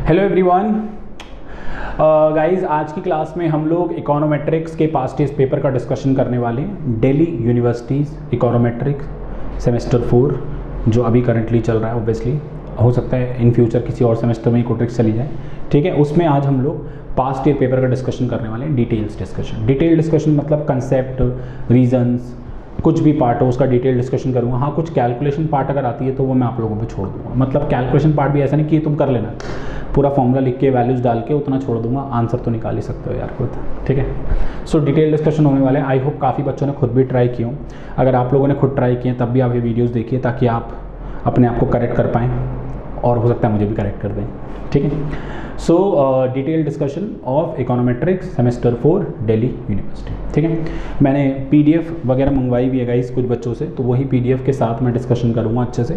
Hello everyone guys, आज की class में हम लोग इकोनोमेट्रिक्स के पास्ट ईयर पेपर का डिस्कशन करने वाले हैं। दिल्ली यूनिवर्सिटीज़ इकोनोमेट्रिक्स सेमेस्टर 4 जो अभी करंटली चल रहा है। ऑब्वियसली हो सकता है इन फ्यूचर किसी और सेमेस्टर में इकोट्रिक्स चली जाए, ठीक है। उसमें आज हम लोग पास्ट ईयर पेपर का डिस्कशन करने वाले हैं। डिटेल डिस्कशन मतलब कंसेप्ट, रीजंस, कुछ भी पार्ट हो उसका डिटेल डिस्कशन करूँगा। हाँ, कुछ कैलकुलेशन पार्ट अगर आती है तो वो मैं आप लोगों पे छोड़ दूँगा। मतलब कैलकुलेशन पार्ट भी ऐसा नहीं कि तुम कर लेना, पूरा फॉर्मूला लिख के वैल्यूज़ डाल के उतना छोड़ दूंगा, आंसर तो निकाल ही सकते हो यार खुद, ठीक है। सो डिटेल डिस्कशन होने वाले हैं। आई होप काफ़ी बच्चों ने खुद भी ट्राई किया। अगर आप लोगों ने खुद ट्राई किए तब भी आप ये वीडियोज़ देखिए ताकि आप अपने आप को करेक्ट कर पाएँ और हो सकता है मुझे भी करेक्ट कर दें, ठीक है। सो detail discussion of econometrics semester 4 Delhi university, ठीक है। मैंने PDF वगैरह मंगवाई भी है गाइस कुछ बच्चों से, तो वही PDF के साथ मैं डिस्कशन करूँगा अच्छे से।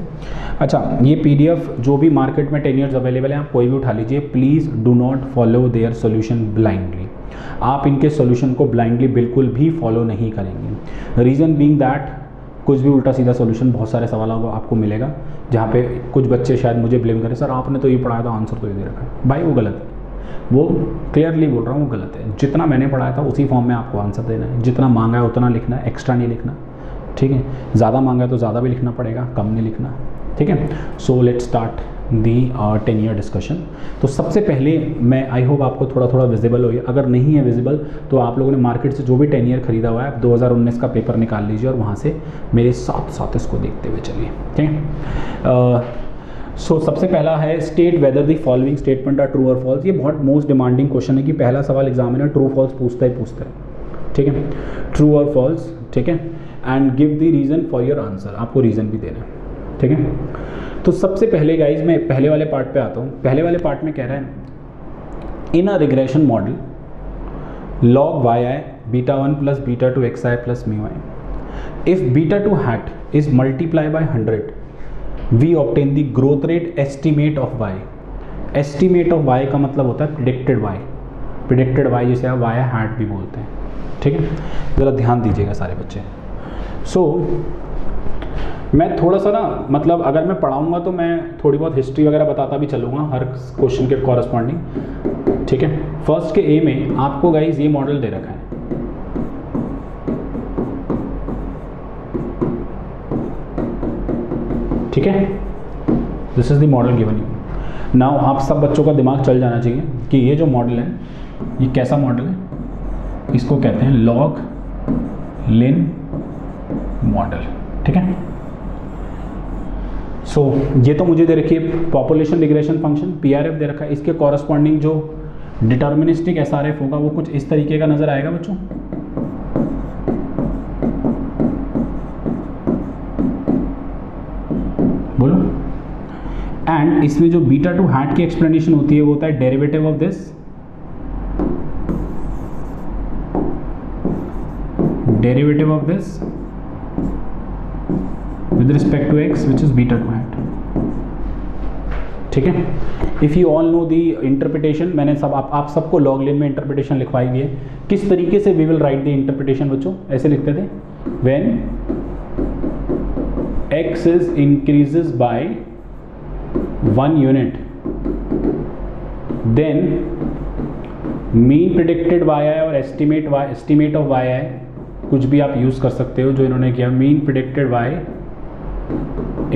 अच्छा, ये PDF जो भी मार्केट में 10 ईयर्स अवेलेबल है, आप कोई भी उठा लीजिए। Please do not follow their solution blindly. आप इनके सोल्यूशन को ब्लाइंडली बिल्कुल भी फॉलो नहीं करेंगे। रीज़न बीइंग दैट कुछ भी उल्टा सीधा सोल्यूशन बहुत सारे सवालों का आपको मिलेगा, जहाँ पे कुछ बच्चे शायद मुझे ब्लेम करें, सर आपने तो ये पढ़ाया था, आंसर तो ये दे रखा है। भाई वो गलत है, वो क्लियरली बोल रहा हूँ, वो गलत है। जितना मैंने पढ़ाया था उसी फॉर्म में आपको आंसर देना है। जितना मांगा है उतना लिखना है, एक्स्ट्रा नहीं लिखना, ठीक है। ज़्यादा मांगा है तो ज़्यादा भी लिखना पड़ेगा, कम नहीं लिखना, ठीक है। So let's start the 10 year discussion. तो सबसे पहले मैं आई होप आपको थोड़ा थोड़ा विजिबल हो। अगर नहीं है विजिबल तो आप लोगों ने मार्केट से जो भी 10 ईयर खरीदा हुआ है, आप 2019 का पेपर निकाल लीजिए और वहाँ से मेरे साथ साथ इसको देखते हुए चलिए, ठीक है। सो सबसे पहला है state whether the following statement are true और फॉल्स। ये बहुत मोस्ट डिमांडिंग क्वेश्चन है कि पहला सवाल एग्जामिनर ट्रू फॉल्स पूछता है, ठीक है। ट्रू और फॉल्स, ठीक है। And give the reason for your answer, आपको रीज़न भी देना है, ठीक है। तो सबसे पहले गाइज मैं पहले वाले पार्ट पे आता हूँ। पहले वाले पार्ट में कह रहा है in a regression model log yi β1 + β2 xi + μi if β2 hat is multiplied by 100 we obtain the growth rate estimate of y। estimate of y का मतलब होता है predicted y जिसे आप y hat भी बोलते हैं, ठीक है। ज़रा ध्यान दीजिएगा सारे बच्चे। सो मैं थोड़ा सा ना, मतलब अगर मैं पढ़ाऊँगा तो मैं थोड़ी बहुत हिस्ट्री वगैरह बताता भी चलूँगा हर क्वेश्चन के कॉरस्पॉन्डिंग, ठीक है। फर्स्ट के ए में आपको गाइज ये मॉडल दे रखा है, ठीक है। This is the model given you. Now आप सब बच्चों का दिमाग चल जाना चाहिए कि ये जो मॉडल है ये कैसा मॉडल है। इसको कहते हैं लॉग लिन मॉडल, ठीक है। सो ये तो मुझे दे रखी है पॉपुलेशन रिग्रेशन फंक्शन PRF दे रखा है। इसके कॉरस्पॉन्डिंग जो डिटर्मिनिस्टिक SRF होगा वो कुछ इस तरीके का नजर आएगा बच्चों। बोलो। एंड इसमें जो β2 hat की एक्सप्लेनेशन होती है वो होता है derivative of this, with respect to x which is β2 hat, ठीक है। If you all know the interpretation, मैंने सब आप सबको लॉग लिन में इंटरप्रिटेशन लिखवाई हुई है। किस तरीके से we will write the interpretation बच्चों, ऐसे लिखते थे when x is increases by 1 unit then mean predicted yi और estimate of yi कुछ भी आप यूज़ कर सकते हो जो इन्होंने किया। mean predicted y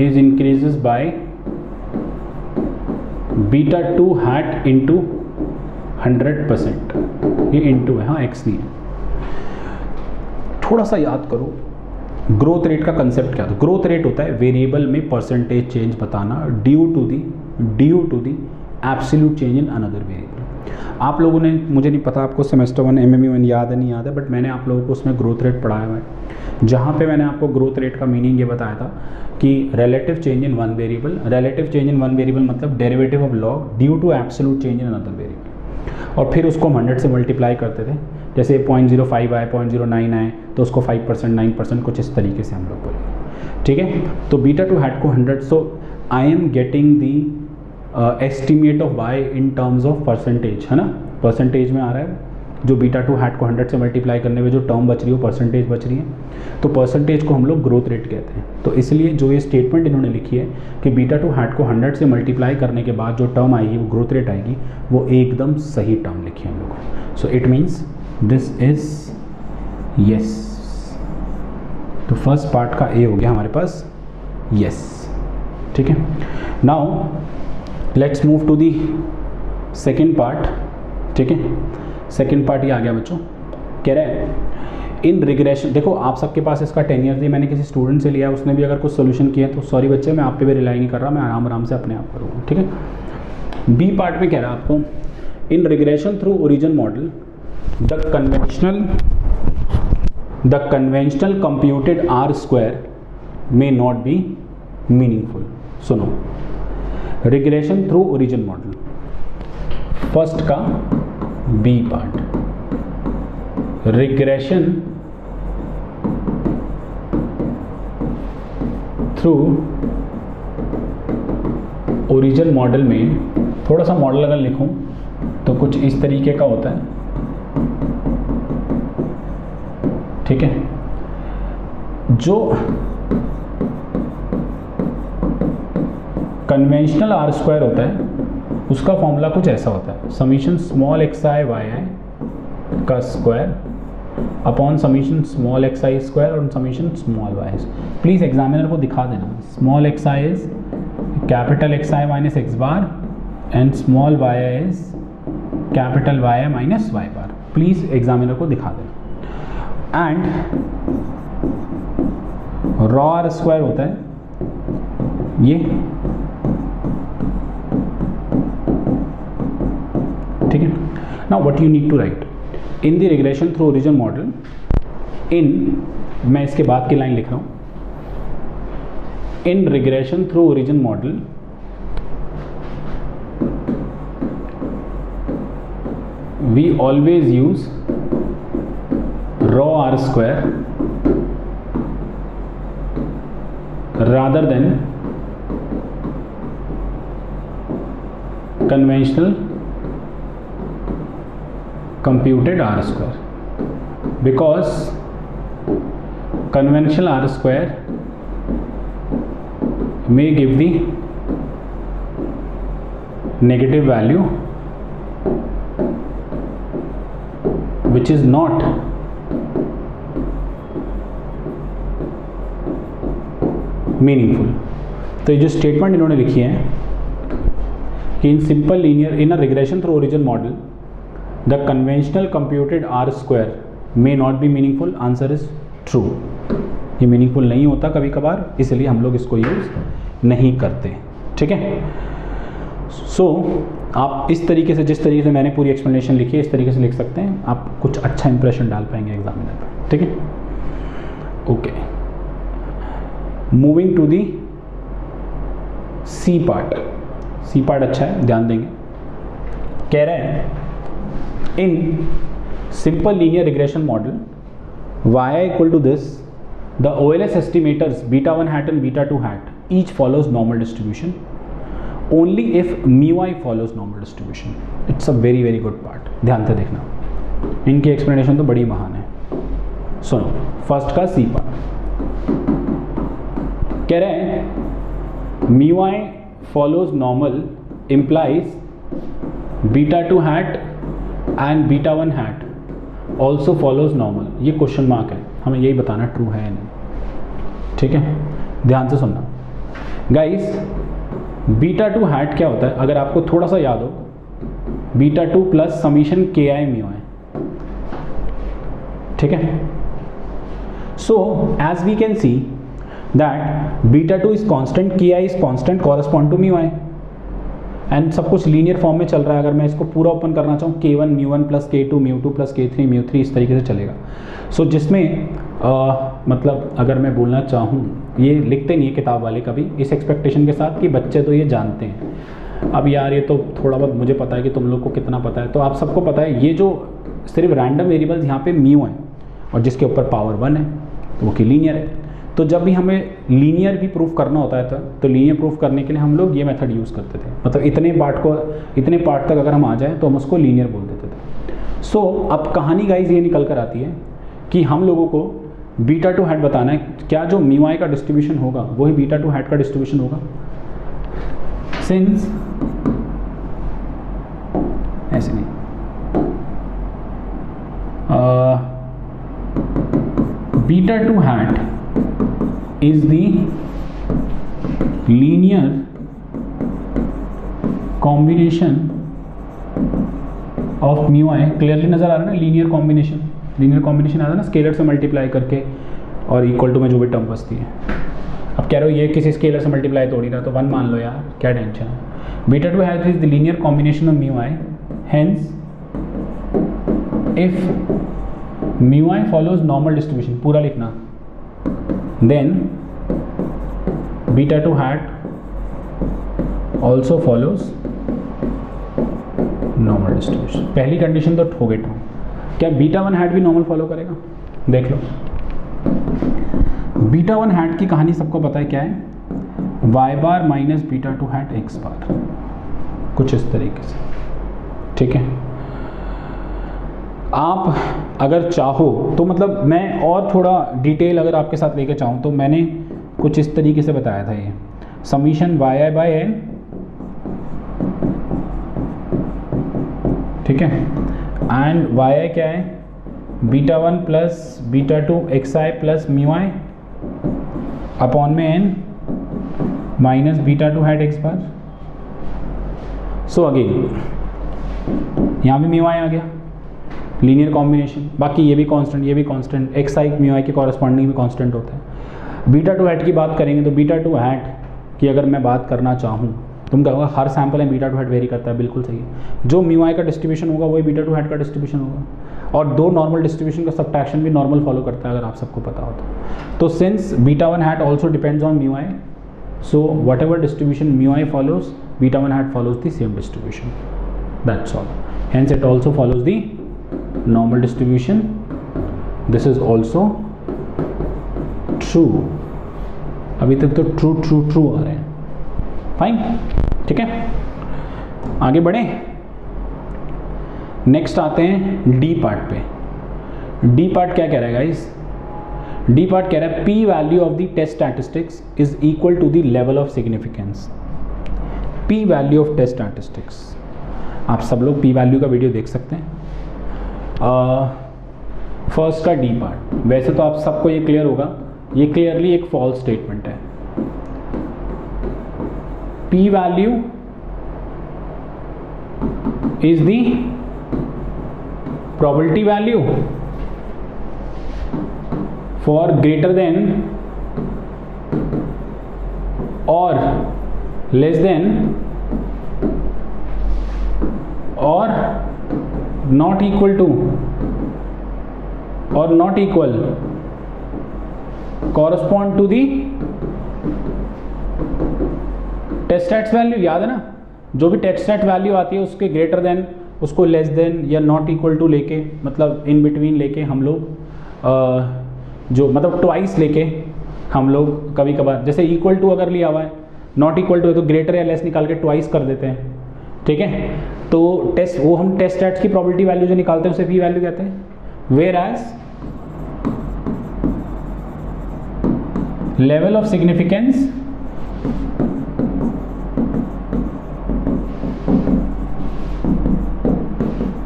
is increases by β2 hat into 100%। ये इंटू है, हाँ x नहीं है। थोड़ा सा याद करो ग्रोथ रेट का कंसेप्ट क्या था। ग्रोथ रेट होता है वेरिएबल में परसेंटेज चेंज बताना due to the absolute change in another variable. आप लोगों ने, मुझे नहीं पता आपको सेमेस्टर 1 MME याद है नहीं याद है, बट मैंने आप लोगों को उसमें ग्रोथ रेट पढ़ाया हुआ है, जहाँ पे मैंने आपको ग्रोथ रेट का मीनिंग ये बताया था कि relative change in one variable मतलब derivative of log due to absolute change in another variable. और फिर उसको 100 से मल्टीप्लाई करते थे। जैसे 0.05 आए, 0.09 आए तो उसको 5%, 9%, कुछ इस तरीके से हम लोग बोलेंगे, ठीक है। तो β2 hat को 100, so I am getting the estimate of y in terms of percentage, है ना। परसेंटेज में आ रहा है जो बीटा टू हैट को 100 से मल्टीप्लाई करने में जो टर्म बच रही है वो परसेंटेज बच रही है, तो परसेंटेज को हम लोग ग्रोथ रेट कहते हैं। तो इसलिए जो ये स्टेटमेंट इन्होंने लिखी है कि बीटा टू हैट को 100 से मल्टीप्लाई करने के बाद जो टर्म आएगी वो ग्रोथ रेट आएगी, वो एकदम सही टर्म लिखी है हम लोग। So it means this is yes. तो फर्स्ट पार्ट का ए हो गया हमारे पास यस, ठीक है। Now let's move to the second part, ठीक है। सेकेंड पार्ट ये आ गया बच्चों, कह रहा है इन रिग्रेशन। देखो आप सबके पास इसका 10 ईयर्स, मैंने किसी स्टूडेंट से लिया, उसने भी अगर कुछ सोल्यूशन किया तो सॉरी बच्चे, मैं आप पे भी रिलाई नहीं कर रहा, मैं आराम आराम से अपने आप करूँगा, ठीक है। बी पार्ट में कह रहा है आपको in regression through origin model the conventional computed R square may not be meaningful. सुनो, regression through origin model, first का B part, regression through origin model में, थोड़ा सा मॉडल अगर लिखूं तो कुछ इस तरीके का होता है, ठीक है। जो कन्वेंशनल आर स्क्वायर होता है उसका फॉर्मूला कुछ ऐसा होता है, summation small x I Y I का square upon summation small x आई स्क्वायर और summation small Y. Please examiner को दिखा देना, small x I is capital X I minus X bar and small Y I is capital Y I minus Y bar. Please examiner को दिखा देना। And raw R square होता है ये, ठीक है। Now what you need to write in the regression through origin model, in, मैं इसके बाद की लाइन लिख रहा हूं, in regression through origin model we always use raw R square rather than conventional computed R square, because conventional R square may give the negative value which is not meaningful. तो ये जो statement इन्होंने लिखी है कि in simple linear in a regression through origin model the conventional computed R square may not be meaningful, answer is true. ये meaningful नहीं होता कभी कभार, इसलिए हम लोग इसको यूज़ नहीं करते, ठीक है। सो आप इस तरीके से, जिस तरीके से मैंने पूरी एक्सप्लेनेशन लिखी है इस तरीके से लिख सकते हैं, आप कुछ अच्छा इंप्रेशन डाल पाएंगे एग्जामिनर पर, ठीक है। Okay, moving to the C part. C part अच्छा है, ध्यान देंगे। कह रहा है in simple linear regression model Y equal to this the OLS estimators beta 1 hat and beta 2 hat each follows normal distribution only if mu I follows normal distribution. It's a very very good part, ध्यान से देखना, इनकी explanation तो बड़ी महान है। सुनो, first का सी पार्ट कह रहे हैं mu I follows normal implies beta 2 hat and beta 1 hat also follows normal. ये क्वेश्चन मार्क है, हमें यही बताना ट्रू है या नहीं, ठीक है। ध्यान से सुनना गाइस, बीटा 2 हैट क्या होता है अगर आपको थोड़ा सा याद हो, बीटा 2 प्लस समीशन के आई म्यू आई, ठीक है। So as we can see that beta 2 is constant, ki is constant correspond to mu i, and सब कुछ लीनियर फॉर्म में चल रहा है। अगर मैं इसको पूरा ओपन करना चाहूँ k1 μ1 plus k2 μ2 plus k3 μ3 इस तरीके से चलेगा। सो जिसमें मतलब अगर मैं बोलना चाहूँ, ये लिखते नहीं है किताब वाले कभी इस एक्सपेक्टेशन के साथ कि बच्चे तो ये जानते हैं। अब यार ये तो थोड़ा बहुत मुझे पता है कि तुम लोग को कितना पता है, तो आप सबको पता है ये जो सिर्फ रैंडम वेरिएबल्स यहाँ पे म्यू है और जिसके ऊपर पावर 1 है तो वो कि लीनियर है। तो जब भी हमें लीनियर भी प्रूफ करना होता है तो लीनियर प्रूफ करने के लिए हम लोग ये मेथड यूज़ करते थे, मतलब इतने पार्ट तक अगर हम आ जाएं तो हम उसको लीनियर बोल देते थे। सो अब कहानी गाइज ये निकल कर आती है कि हम लोगों को बीटा टू हैट बताना है, क्या जो म्यू आई का डिस्ट्रीब्यूशन होगा वही बीटा टू हैट का डिस्ट्रीब्यूशन होगा। सिंस ऐसे नहीं, beta two hat is the linear combination of mu I. Clearly नजर आ रहा है ना, लीनियर कॉम्बिनेशन आ रहा है ना, स्केलर से मल्टीप्लाई करके और इक्वल टू में जो भी टर्म बचती है। अब कह रहे हो ये किसी स्केलर से मल्टीप्लाई तो नहीं रहा, तो 1 मान लो यार, क्या टेंशन है। Beta two hat is the linear combination of mu I, hence if mu I follows normal distribution, पूरा लिखना, then beta two hat also follows normal distribution. पहली कंडीशन तो ठोके ठो, क्या बीटा वन हैट भी नॉर्मल फॉलो करेगा? देख लो, बीटा वन हैट की कहानी सबको पता है क्या है, Y bar minus beta two hat X bar, कुछ इस तरीके से, ठीक है। आप अगर चाहो तो मतलब मैं और थोड़ा डिटेल अगर आपके साथ लेके चाहूँ तो मैंने कुछ इस तरीके से बताया था, ये summation Y I by N, ठीक है, एंड वाई आई क्या है, beta one plus beta two X I plus mu I upon में N minus beta two hat X bar. So again यहाँ भी म्यू आई आ गया, लीनियर कॉम्बिनेशन, बाकी ये भी कांस्टेंट, ये भी कांस्टेंट, एक्स आई म्यू आई के कॉरस्पॉन्डिंग भी कांस्टेंट होता है। बीटा टू हैट की बात करेंगे तो बीटा टू हैट की अगर मैं बात करना चाहूँ, तुम कहोगे हर सैंपल में बीटा टू हैट वेरी करता है, बिल्कुल सही है। जो म्यू आई का डिस्ट्रीब्यूशन होगा वही बीटा टू हैट का डिस्ट्रीब्यूशन होगा, और दो नॉर्मल डिस्ट्रीब्यूशन का सब्ट्रैक्शन भी नॉर्मल फॉलो करता है, अगर आप सबको पता हो तो since beta one hat also depends on mu I, so what ever distribution mu I follows, beta one hat follows the same distribution, that's all. Hence it also follows the normal distribution, this is also true. अभी तक तो true true true आ रहे हैं, fine, ठीक है। आगे बढ़े, next आते हैं डी पार्ट पे। डी पार्ट क्या कह रहा है गाइस? डी पार्ट कह रहा है P value of the test statistics is equal to the level of significance. P value of test statistics, आप सब लोग पी वैल्यू का वीडियो देख सकते हैं। फर्स्ट का डी पार्ट, वैसे तो आप सबको ये क्लियर होगा, ये क्लियरली एक फॉल्स स्टेटमेंट है। P value is the probability value for greater than or less than or not equal to or not equal correspond to the test stats value. याद है ना, जो भी टेस्ट स्टैट वैल्यू आती है उसके ग्रेटर देन, उसको लेस देन या नॉट इक्वल टू लेके, मतलब इन बिटवीन लेके हम लोग जो मतलब ट्वाइस लेके हम लोग कभी कभार, जैसे इक्वल टू अगर लिया हुआ है, नॉट इक्वल टू है तो ग्रेटर या लेस निकाल के ट्वाइस कर देते हैं, ठीक है। तो टेस्ट, वो हम टेस्ट स्टैट्स की प्रोबेबिलिटी वैल्यू जो निकालते हैं उसे पी वैल्यू कहते हैं। Whereas level of significance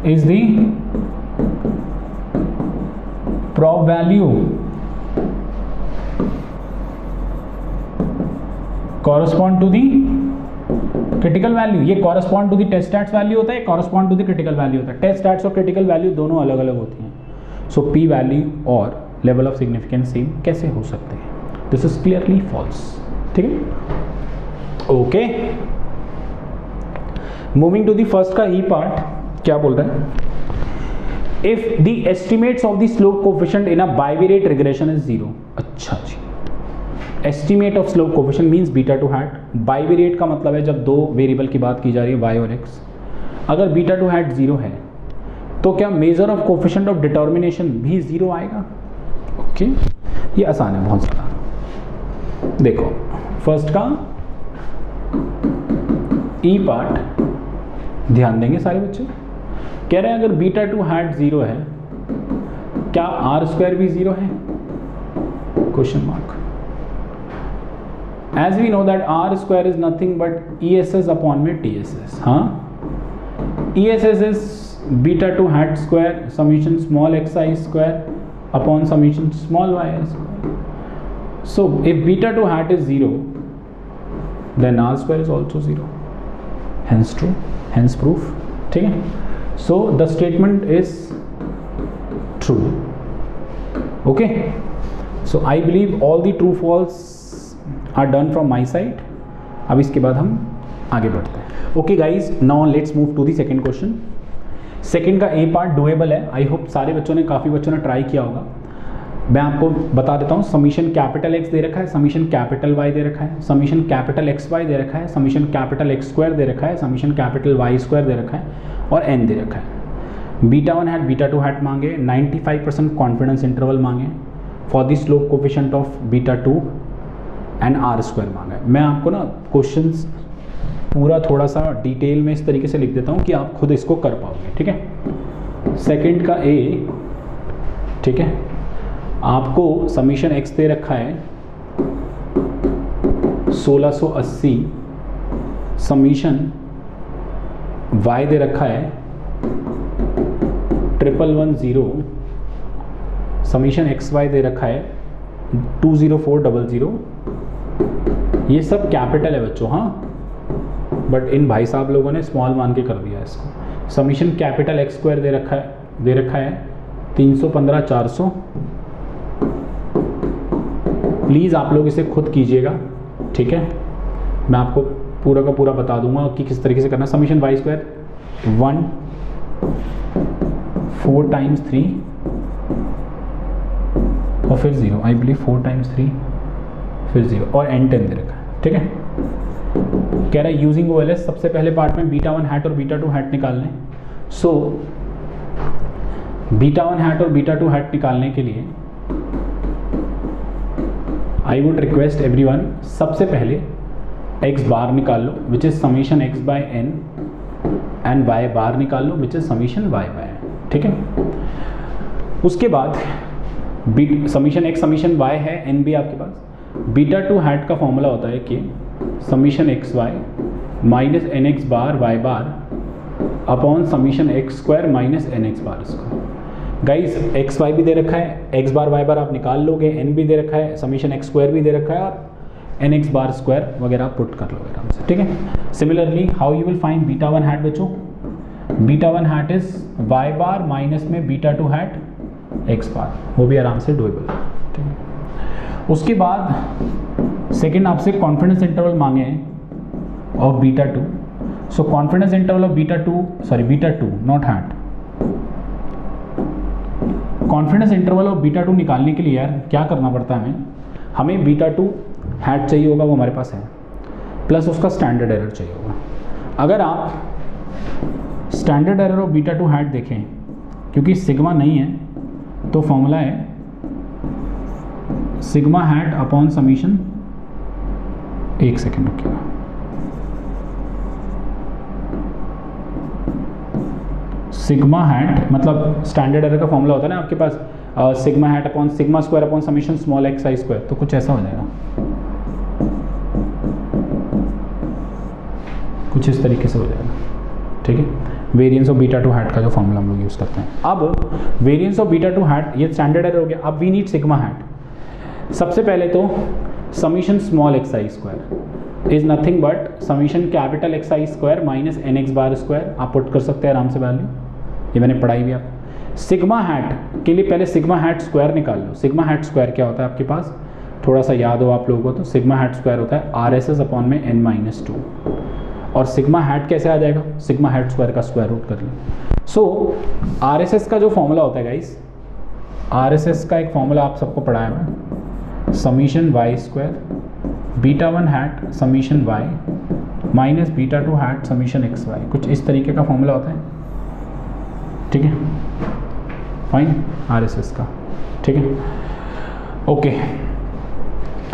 is the prob value correspond to the critical value। ये correspond to the test stats value होता है, correspond to the critical value होता है। test stats और critical value दोनों अलग अलग होती हैं। so p value और level of significance सेम कैसे हो सकते हैं? this is clearly false, ठीक है। okay, moving to the first का e part, क्या बोल रहा है? If the estimates of the slope coefficient in a bivariate regression is 0। अच्छा जी, estimate of slope coefficient means beta two hat. Bivariate का मतलब है जब दो वेरिएबल की बात की जा रही है y और x, अगर बीटा टू हैट 0 है तो क्या measure of coefficient of determination भी 0 आएगा? ओके, ये आसान है बहुत ज़्यादा। देखो फर्स्ट का ई पार्ट ध्यान देंगे सारे बच्चे। कह रहे हैं अगर बीटा टू हैट 0 है, क्या आर स्क्वायर भी 0 है? Question mark. As we know that R square is nothing but E S S upon में टी एस एस। हाँ, E S S is beta two hat square summation small x I square upon summation small Y i square. So if beta 2 hat is 0, then r square is also 0. Hence true, hence proof. ठीक है? So the statement is true. Okay? So I believe all the true false are done from my side. अब इसके बाद हम आगे बढ़ते हैं. Okay guys, now let's move to the second question. Second का ए पार्ट डुएबल है. I hope सारे बच्चों ने, काफ़ी बच्चों ने ट्राई किया होगा. मैं आपको बता देता हूँ. समीशन कैपिटल एक्स दे रखा है, समीशन कैपिटल वाई दे रखा है, summation capital x why they रखा है, समीशन कैपिटल एक्स स्क्वायर दे रखा है, समीशन कैपिटल वाई स्क्वायर दे रखा है और एन दे रखा है. बीटा 1 हैट बीटा 2 हैट मांगे, 95% कॉन्फिडेंस इंटरवल मांगे for the slope coefficient of beta 2 and R square मांगा है. मैं आपको ना क्वेश्चंस पूरा थोड़ा सा डिटेल में इस तरीके से लिख देता हूँ कि आप खुद इसको कर पाओगे. ठीक है. सेकेंड का ए, ठीक है, आपको समीशन एक्स दे रखा है 1680, समीशन वाई दे रखा है 1110, समीशन एक्स वाई दे रखा है 20400. ये सब कैपिटल है बच्चों. हाँ, बट इन भाई साहब लोगों ने स्मॉल मान के कर दिया इसको. समीशन कैपिटल एक्स स्क्वायर दे रखा है 315,400. प्लीज़ आप लोग इसे खुद कीजिएगा. ठीक है, मैं आपको पूरा का पूरा बता दूंगा कि किस तरीके से करना. समीशन वाई स्क्वायर 1 4 टाइम्स 3 और फिर 0. आई बिलीव 4 टाइम्स 3 फिर 0 और एन 10 दे रखा है. ठीक है. कह रहा है यूजिंग ओ एल एस. सबसे पहले पार्ट में बीटा 1 हैट और बीटा 2 हैट निकालने. सो बीटा 1 हैट और बीटा 2 हैट निकालने के लिए आई वुड रिक्वेस्ट एवरीवन, सबसे पहले एक्स बार निकाल लो which is summation X by N and Y bar निकाल लो which is summation Y by N. ठीक है. उसके बाद समीशन एक्स समीशन वाई है, एन भी आपके पास. बीटा 2 हैट का फॉर्मूला होता है कि summation x Y minus N x bar Y bar upon summation X square minus N x bar square. Guys X Y भी दे रखा है, एक्स बार वाई बार आप निकाल लोगे, एन भी दे रखा है, समीशन एक्स स्क्वायर भी दे रखा है और एन एक्स बार स्क्वायर वगैरह आप पुट कर लोगे आराम से. ठीक है. Similarly how you will find beta 1 hat बच्चों. Beta 1 hat is Y bar minus में बीटा 2 हैट एक्स बार. वो भी आराम से डुएबल है. ठीक है. उसके बाद सेकेंड आपसे कॉन्फिडेंस इंटरवल मांगे हैं of beta 2. So confidence interval of beta 2 not hat. Confidence interval of beta 2 निकालने के लिए यार क्या करना पड़ता है हमें बीटा 2 हैट चाहिए होगा, वो हमारे पास है, प्लस उसका स्टैंडर्ड एरर चाहिए होगा. अगर आप standard error of beta 2 hat देखें, क्योंकि सिग्मा नहीं है तो फॉर्मूला है सिग्मा हैट अपॉन समीशन, एक सेकेंड रुकिएगा, सिग्मा हैट मतलब स्टैंडर्ड एरर का फॉर्मूला होता है ना आपके पास, sigma hat upon sigma square upon summation small x आई स्क्वायर. तो कुछ ऐसा हो जाएगा, कुछ इस तरीके से हो जाएगा. ठीक है. वेरिएंस ऑफ बीटा 2 हैट का जो फॉर्मूला हम लोग यूज़ करते हैं. अब वेरिएंस ऑफ बीटा 2 हैट ये स्टैंडर्ड एरर हो गया. अब वी नीड सिग्मा हैट. सबसे पहले तो summation small x I square is nothing but summation capital X I square minus N x bar square. आप पुट कर सकते हैं आराम से वैल्यू, ये मैंने पढ़ाई भी आप. सिग्मा हैट के लिए पहले सिग्मा हैट स्क्वायर निकाल लो. सिग्मा हैट स्क्वायर क्या होता है आपके पास, थोड़ा सा याद हो आप लोगों को तो सिग्मा हैट स्क्वायर होता है आर एस एस अपॉन में एन माइनस 2. और सिग्मा हैट कैसे आ जाएगा, सिग्मा हैट स्क्वायर का स्क्वायर रूट कर लो. सो आर एस एस का जो फॉर्मूला होता है गाइस, आर एस एस का एक फॉर्मूला आप सबको पढ़ाया मैं, summation y square beta 1 hat summation y minus beta 2 hat summation x y. कुछ इस तरीके का फॉर्मूला होता है. ठीक है. फाइन. आर एस एस का. ठीक है. ओके.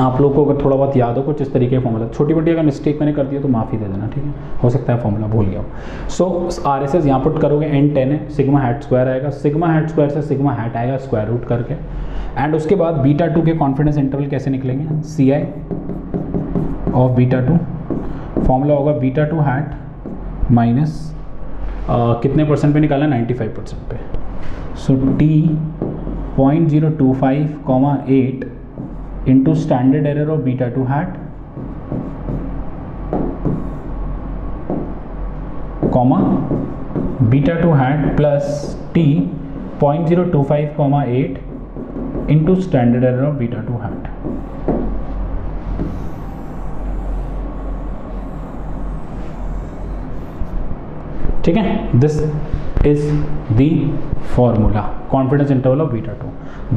आप लोग को अगर थोड़ा बहुत याद हो कुछ इस तरीके का फॉर्मूला, छोटी मोटी अगर मिस्टेक मैंने कर दी तो माफ़ी दे देना, ठीक है, हो सकता है फॉर्मूला भूल गया हो। सो आर एस एस यहाँ पुट करोगे, n 10 है, सिग्मा हैट स्क्वायर आएगा, सिग्मा हैट स्क्वायर से सिग्मा हैट आएगा स्क्वायर रूट करके, एंड उसके बाद बीटा 2 के कॉन्फिडेंस इंटरवल कैसे निकलेंगे, सी आई ऑफ बीटा 2, फॉर्मूला होगा बीटा 2 हैट माइनस कितने परसेंट पे निकाला, 95% पे, सो t 0.025, 8 into standard error of beta 2 hat comma beta 2 hat plus t 0.025, 8 into standard error of beta 2 hat. ठीक है, this is the formula, confidence interval of beta 2,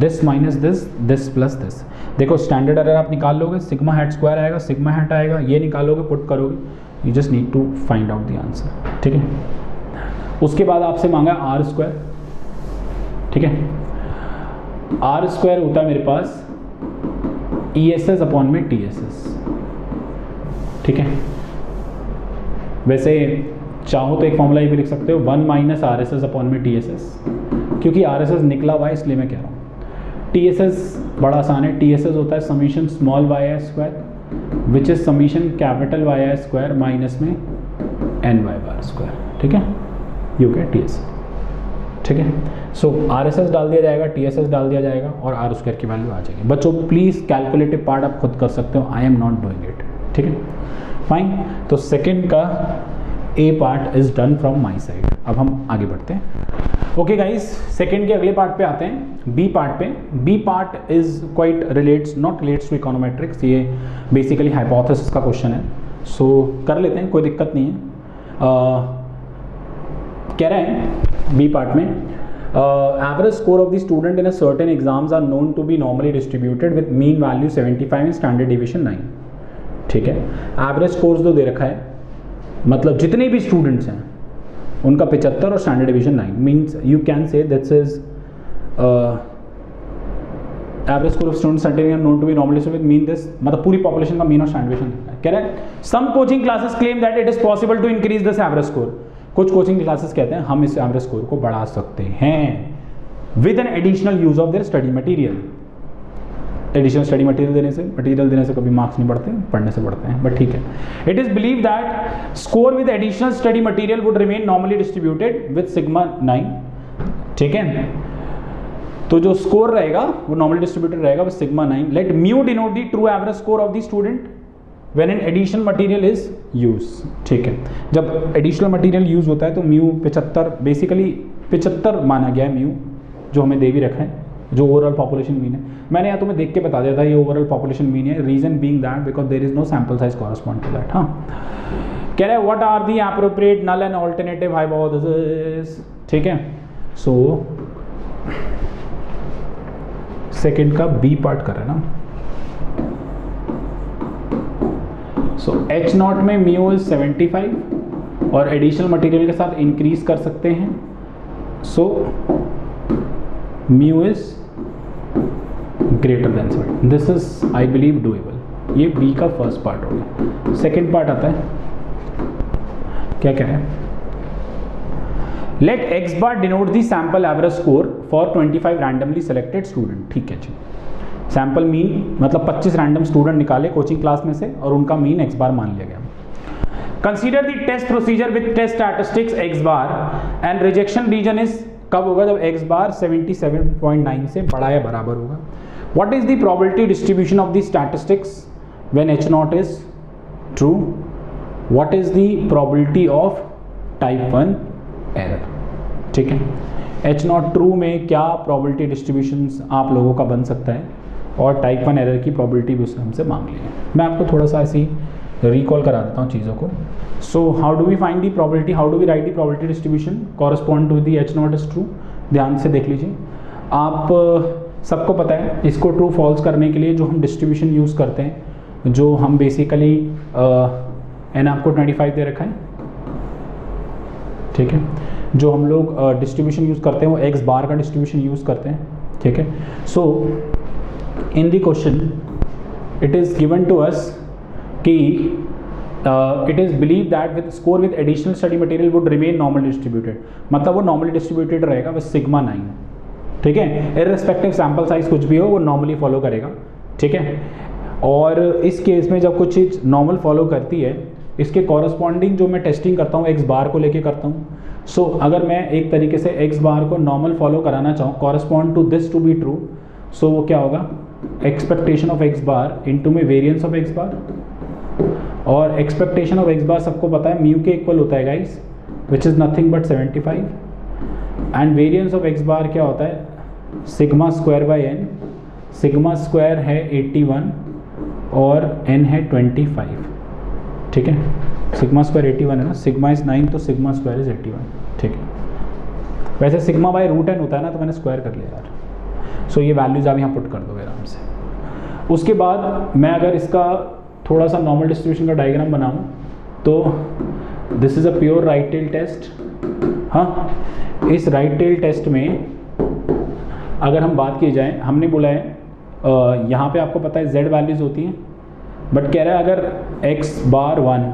this minus this plus this. देखो standard error आप निकाल लोगे, sigma hat square आएगा, sigma hat आएगा, ये निकालोगे, पुट करोगे, you just need to find out the answer. ठीक है, उसके बाद आपसे मांगा आर स्क्वायर। ठीक है, आर स्क्वायर होता है मेरे पास ई एस एस अपॉन में टी एस एस। ठीक है, वैसे चाहो तो एक फॉर्मूला ये भी लिख सकते हो, 1 minus R S S upon में टी एस एस, क्योंकि आर एस एस निकला हुआ है इसलिए मैं कह रहा हूँ। टी एस एस बड़ा आसान है, टी एस एस होता है summation small Y i square which is summation capital Y i square minus में एन वाई बार स्क्वायर। ठीक है, यू गेट टी एस। ठीक है, सो आर एस एस डाल दिया जाएगा, टी एस एस डाल दिया जाएगा और आर स्क्वायर की वैल्यू आ जाएगी। बच्चों प्लीज़ कैलकुलेटिव पार्ट आप खुद कर सकते हो, I am not doing it. ठीक है, फाइन। तो सेकेंड का A part is done from my side. अब हम आगे बढ़ते हैं। ओके गाइज, सेकेंड के अगले पार्ट पे आते हैं, बी पार्ट पे। B part is quite relates, not relates to econometrics, ये बेसिकली हाइपोथेसिस का क्वेश्चन है। सो कर लेते हैं, कोई दिक्कत नहीं है। कह रहे हैं बी पार्ट में average score of the student in a certain exams are known to be normally distributed with mean value 75 and standard division 9। ठीक है, एवरेज स्कोर्स तो दे रखा है, मतलब जितने भी स्टूडेंट्स हैं उनका 75 और standard division 9, means you can say that's is average score of students certain known to be normally with mean this, मतलब पूरी पॉपुलेशन का मीन और स्टैंडर्ड डिवीजन। कह रहे हैं some coaching classes claim that it is possible to increase this average score. कुछ coaching classes कहते हैं हम इस एवरेज स्कोर को बढ़ा सकते हैं with an additional use of their study material. Additional study material देने से कभी मार्क्स नहीं बढ़ते, पढ़ने से बढ़ते हैं, बट ठीक है। It is believe that score with additional study material would remain normally distributed with sigma 9। ठीक है, तो जो स्कोर रहेगा वो नॉर्मली डिस्ट्रीब्यूटेड रहेगा with sigma 9। Let mu denote the true average score of the student when an additional material is use. ठीक है, जब एडिशनल मटेरियल यूज होता है तो म्यू 75, बेसिकली 75 माना गया है म्यू, जो हमें दे भी रखा है, जो ओवरऑल पॉपुलेशन मीन है। मैंने यहाँ तुम्हें देख के बता दिया था ये ओवरऑल पॉपुलेशन मीन है, reason being that because there is no sample size correspond to that. हाँ, कह रहा है what are the appropriate null and alternative hypothesis. ठीक है, सो सेकंड का बी पार्ट कर रहे हैं ना। सो एच नॉट में म्यू इज 75 और एडिशनल मटेरियल के साथ इंक्रीज कर सकते हैं, so mu is greater then 7। This is I believe doable. ये बी का फर्स्ट पार्ट हो गया। सेकेंड पार्ट आता है, क्या कह रहे हैं, let x bar denote the sample average score for 25 randomly selected student. ठीक है जी, सैंपल मीन मतलब 25 रैंडम स्टूडेंट निकाले कोचिंग क्लास में से और उनका मीन एक्स बार मान लिया गया। Consider the test procedure with test statistics x bar and rejection region is, कब होगा, जब एक्स बार 77.9 से बड़ा या बराबर होगा। What is the probability distribution of the statistics when H naught is true? What is the probability of type 1 error? ठीक है, H naught true में क्या probability distributions आप लोगों का बन सकता है और type 1 error की probability भी उसने हमसे मांग ली है। मैं आपको थोड़ा सा ऐसे ही रिकॉल करा देता हूँ चीज़ों को। So how do we find the probability? How do we write the probability distribution correspond to the H naught is true? ध्यान से देख लीजिए। आप सबको पता है इसको ट्रू फॉल्स करने के लिए जो हम डिस्ट्रीब्यूशन यूज़ करते हैं, जो हम बेसिकली एन आपको 25 दे रखा है। ठीक है, जो हम लोग डिस्ट्रीब्यूशन यूज़ करते हैं वो एक्स बार का डिस्ट्रीब्यूशन यूज़ करते हैं। ठीक है, so in the question it is given to us कि it is believe that with score with additional study material would remain normal distributed, मतलब वो नॉर्मली डिस्ट्रीब्यूटेड रहेगा विद सिग्मा 9, ठीक है, इररिस्पेक्टिव सैम्पल साइज कुछ भी हो वो नॉर्मली फॉलो करेगा, ठीक है। और इस केस में जब कुछ चीज़ नॉर्मल फॉलो करती है, इसके कॉरस्पॉन्डिंग जो मैं टेस्टिंग करता हूँ एक्स बार को लेके करता हूँ। सो अगर मैं एक तरीके से एक्स बार को नॉर्मल फॉलो कराना चाहूँ, correspond to this to be true, so वो क्या होगा, expectation of X bar into में वेरियंस ऑफ एक्स बार, और एक्सपेक्टेशन ऑफ एक्स बार सबको पता है म्यू के इक्वल होता है guys, which is nothing but 75, and variance of X bar क्या होता है, sigma square by N, sigma square है 81 और n है 25, ठीक है, सिग्मा स्क्वायर 81 है ना, सिग्मा इज 9 तो सिग्मा स्क्वायर इज 81, ठीक है। वैसे सिग्मा बाई रूट n होता है ना, तो मैंने स्क्वायर कर लिया यार। सो ये वैल्यूज आप यहाँ पुट कर दोगे आराम से। उसके बाद मैं अगर इसका थोड़ा सा नॉर्मल डिस्ट्रीब्यूशन का डायग्राम बनाऊँ तो this is a pure right tail test. हाँ, इस राइट टेल टेस्ट में अगर हम बात की जाए, हमने बोला है यहाँ पे आपको पता है z वैल्यूज़ होती हैं, बट कह रहा है अगर x बार 1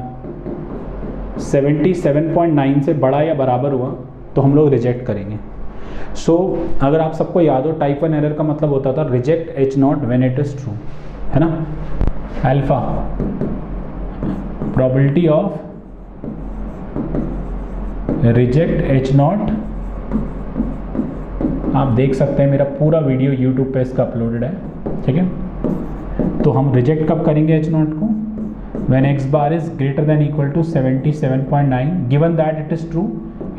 77.9 से बड़ा या बराबर हुआ तो हम लोग रिजेक्ट करेंगे। सो अगर आप सबको याद हो, टाइप 1 एरर का मतलब होता था reject h0 when it is true, है ना। Alpha probability of reject h0, आप देख सकते हैं मेरा पूरा वीडियो यूट्यूब पे इसका अपलोडेड है, ठीक है। तो हम रिजेक्ट कब करेंगे h0 को, when x bar is greater than equal to 77.9, given that it is true,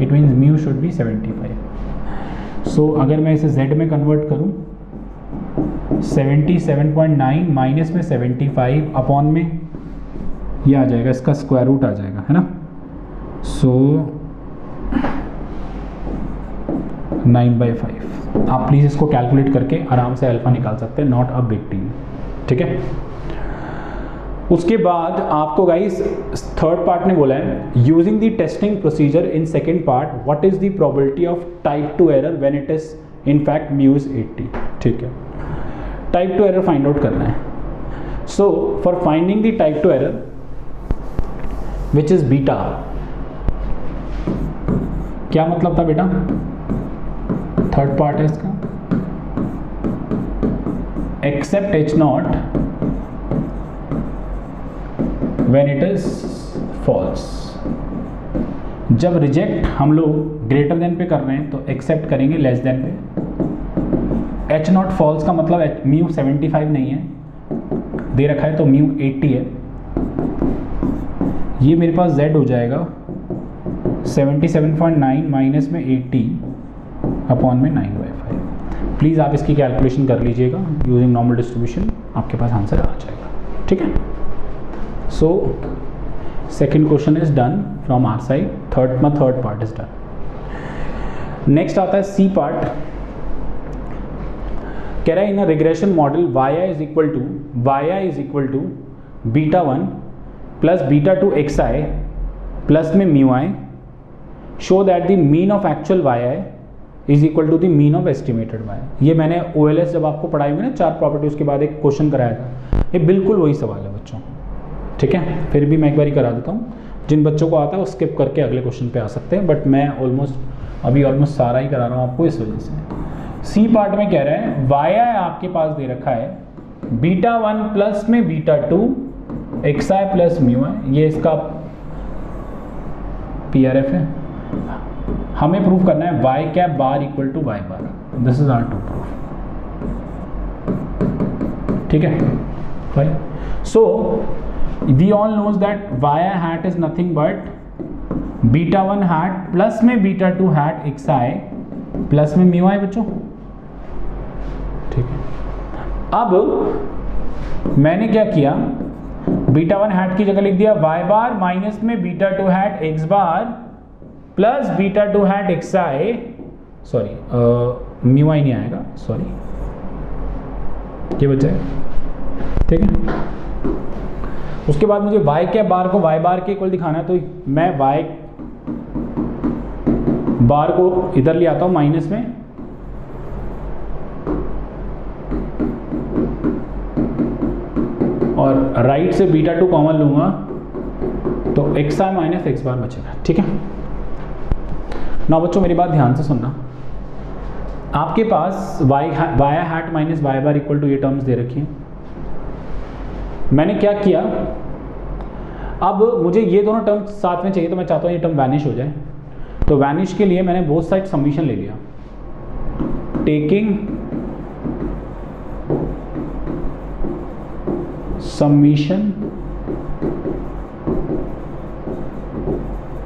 it means mu should be 75। So अगर मैं इसे z में कन्वर्ट करूँ, 77.9 माइनस में 75 अपॉन में ये आ जाएगा, इसका स्क्वायर रूट आ जाएगा, है ना। सो 9/5। आप प्लीज़ इसको कैलकुलेट करके आराम से अल्फा निकाल सकते हैं, नॉट अ बिग डील, ठीक है। उसके बाद आपको गाइस थर्ड पार्ट ने बोला है using the testing procedure in second part what is the probability of type 2 error when it is in fact mu is 80, ठीक है। टाइप 2 एरर फाइंड आउट करना है। So for finding the type 2 error which is beta, क्या मतलब था बेटा, third part है इसका, accept h0 when it is false. जब रिजेक्ट हम लोग ग्रेटर देन पे कर रहे हैं तो एक्सेप्ट करेंगे लेस देन पे। h0 फॉल्स का मतलब म्यू 75 नहीं है, दे रखा है तो म्यू 80 है। ये मेरे पास z हो जाएगा 77.9 माइनस में 80 अपॉन में 9/5। प्लीज़ आप इसकी कैलकुलेशन कर लीजिएगा यूजिंग नॉर्मल डिस्ट्रीब्यूशन, आपके पास आंसर आ जाएगा, ठीक है। So second question is done from our side, third part is done. Next आता है सी पार्ट। कह रहा है in a regression model y is equal to β1 plus β2 xi plus में μi, show that the mean of actual yi is equal to the mean of estimated y। ये मैंने OLS जब आपको पढ़ाई हुई ना 4 प्रॉपर्टीज के बाद एक क्वेश्चन कराया था, ये बिल्कुल वही सवाल है बच्चों, ठीक है। फिर भी मैं एक बार ही करा देता हूँ, जिन बच्चों को आता है वो स्किप करके अगले क्वेश्चन पे आ सकते हैं, बट मैं ऑलमोस्ट सारा ही करा रहा हूँ आपको इस वजह से। सी पार्ट में कह रहा है y आपके पास दे रखा है β1 प्लस में β2 xi प्लस μi, ये इसका PRF है। हमें प्रूव करना है y cap bar equal to y बार, this is our to proof, ठीक है fine. So we all knows that y hat is nothing but β1 hat plus में β2 हैट xi प्लस में μi बच्चों, ठीक है। अब मैंने क्या किया, β1 हैट की जगह लिख दिया y बार माइनस में β2 hat x bar plus β2 hat xi, sorry μi नहीं आएगा, सॉरी ये बच जाएगा, ठीक है। उसके बाद मुझे y के बार को y बार के इक्वल दिखाना है, तो मैं y बार को इधर ले आता हूँ माइनस में, और राइट से बीटा 2 कॉमन लूँगा तो एक्स आई माइनस एक्स बार बचेगा। ठीक है ना बच्चों, मेरी बात ध्यान से सुनना। आपके पास Y hat minus Y bar equal to ये टर्म्स दे रखी हैं। मैंने क्या किया, अब मुझे ये दोनों टर्म्स साथ में चाहिए तो मैं चाहता हूँ ये टर्म वैनिश हो जाए। तो वैनिश के लिए मैंने बोथ साइड समीशन ले लिया, taking summation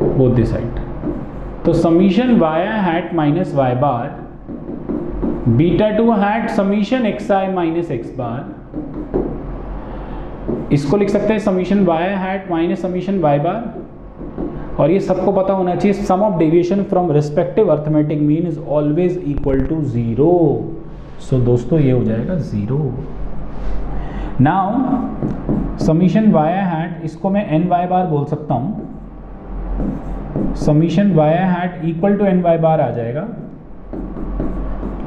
both the side. तो summation Y hat minus Y bar beta 2 hat summation x आई माइनस एक्स बार, इसको लिख सकते हैं summation Y hat minus summation Y bar. और ये सबको पता होना चाहिए, sum of deviation from respective arithmetic mean is always equal to 0। So दोस्तों ये हो जाएगा 0। नाउ समीशन वाई हैट, इसको मैं एन वाई बार बोल सकता हूँ। Summation Y hat equal to N Y bar आ जाएगा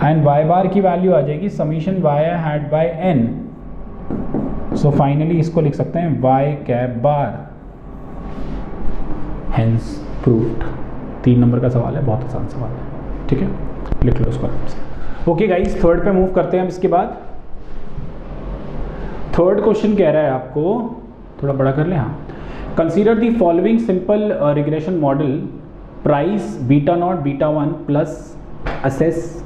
एंड वाई बार की वैल्यू आ जाएगी summation Y hat by N. So finally इसको लिख सकते हैं Y cap bar. Hence proved. 3 number का सवाल है, बहुत आसान सवाल है। ठीक है, लिख लो उसको। ओके गाइस, थर्ड पे मूव करते हैं हम। इसके बाद थर्ड क्वेश्चन कह रहा है आपको, थोड़ा बड़ा कर ले। हाँ, consider the following simple regression model, price beta not beta 1 plus assess.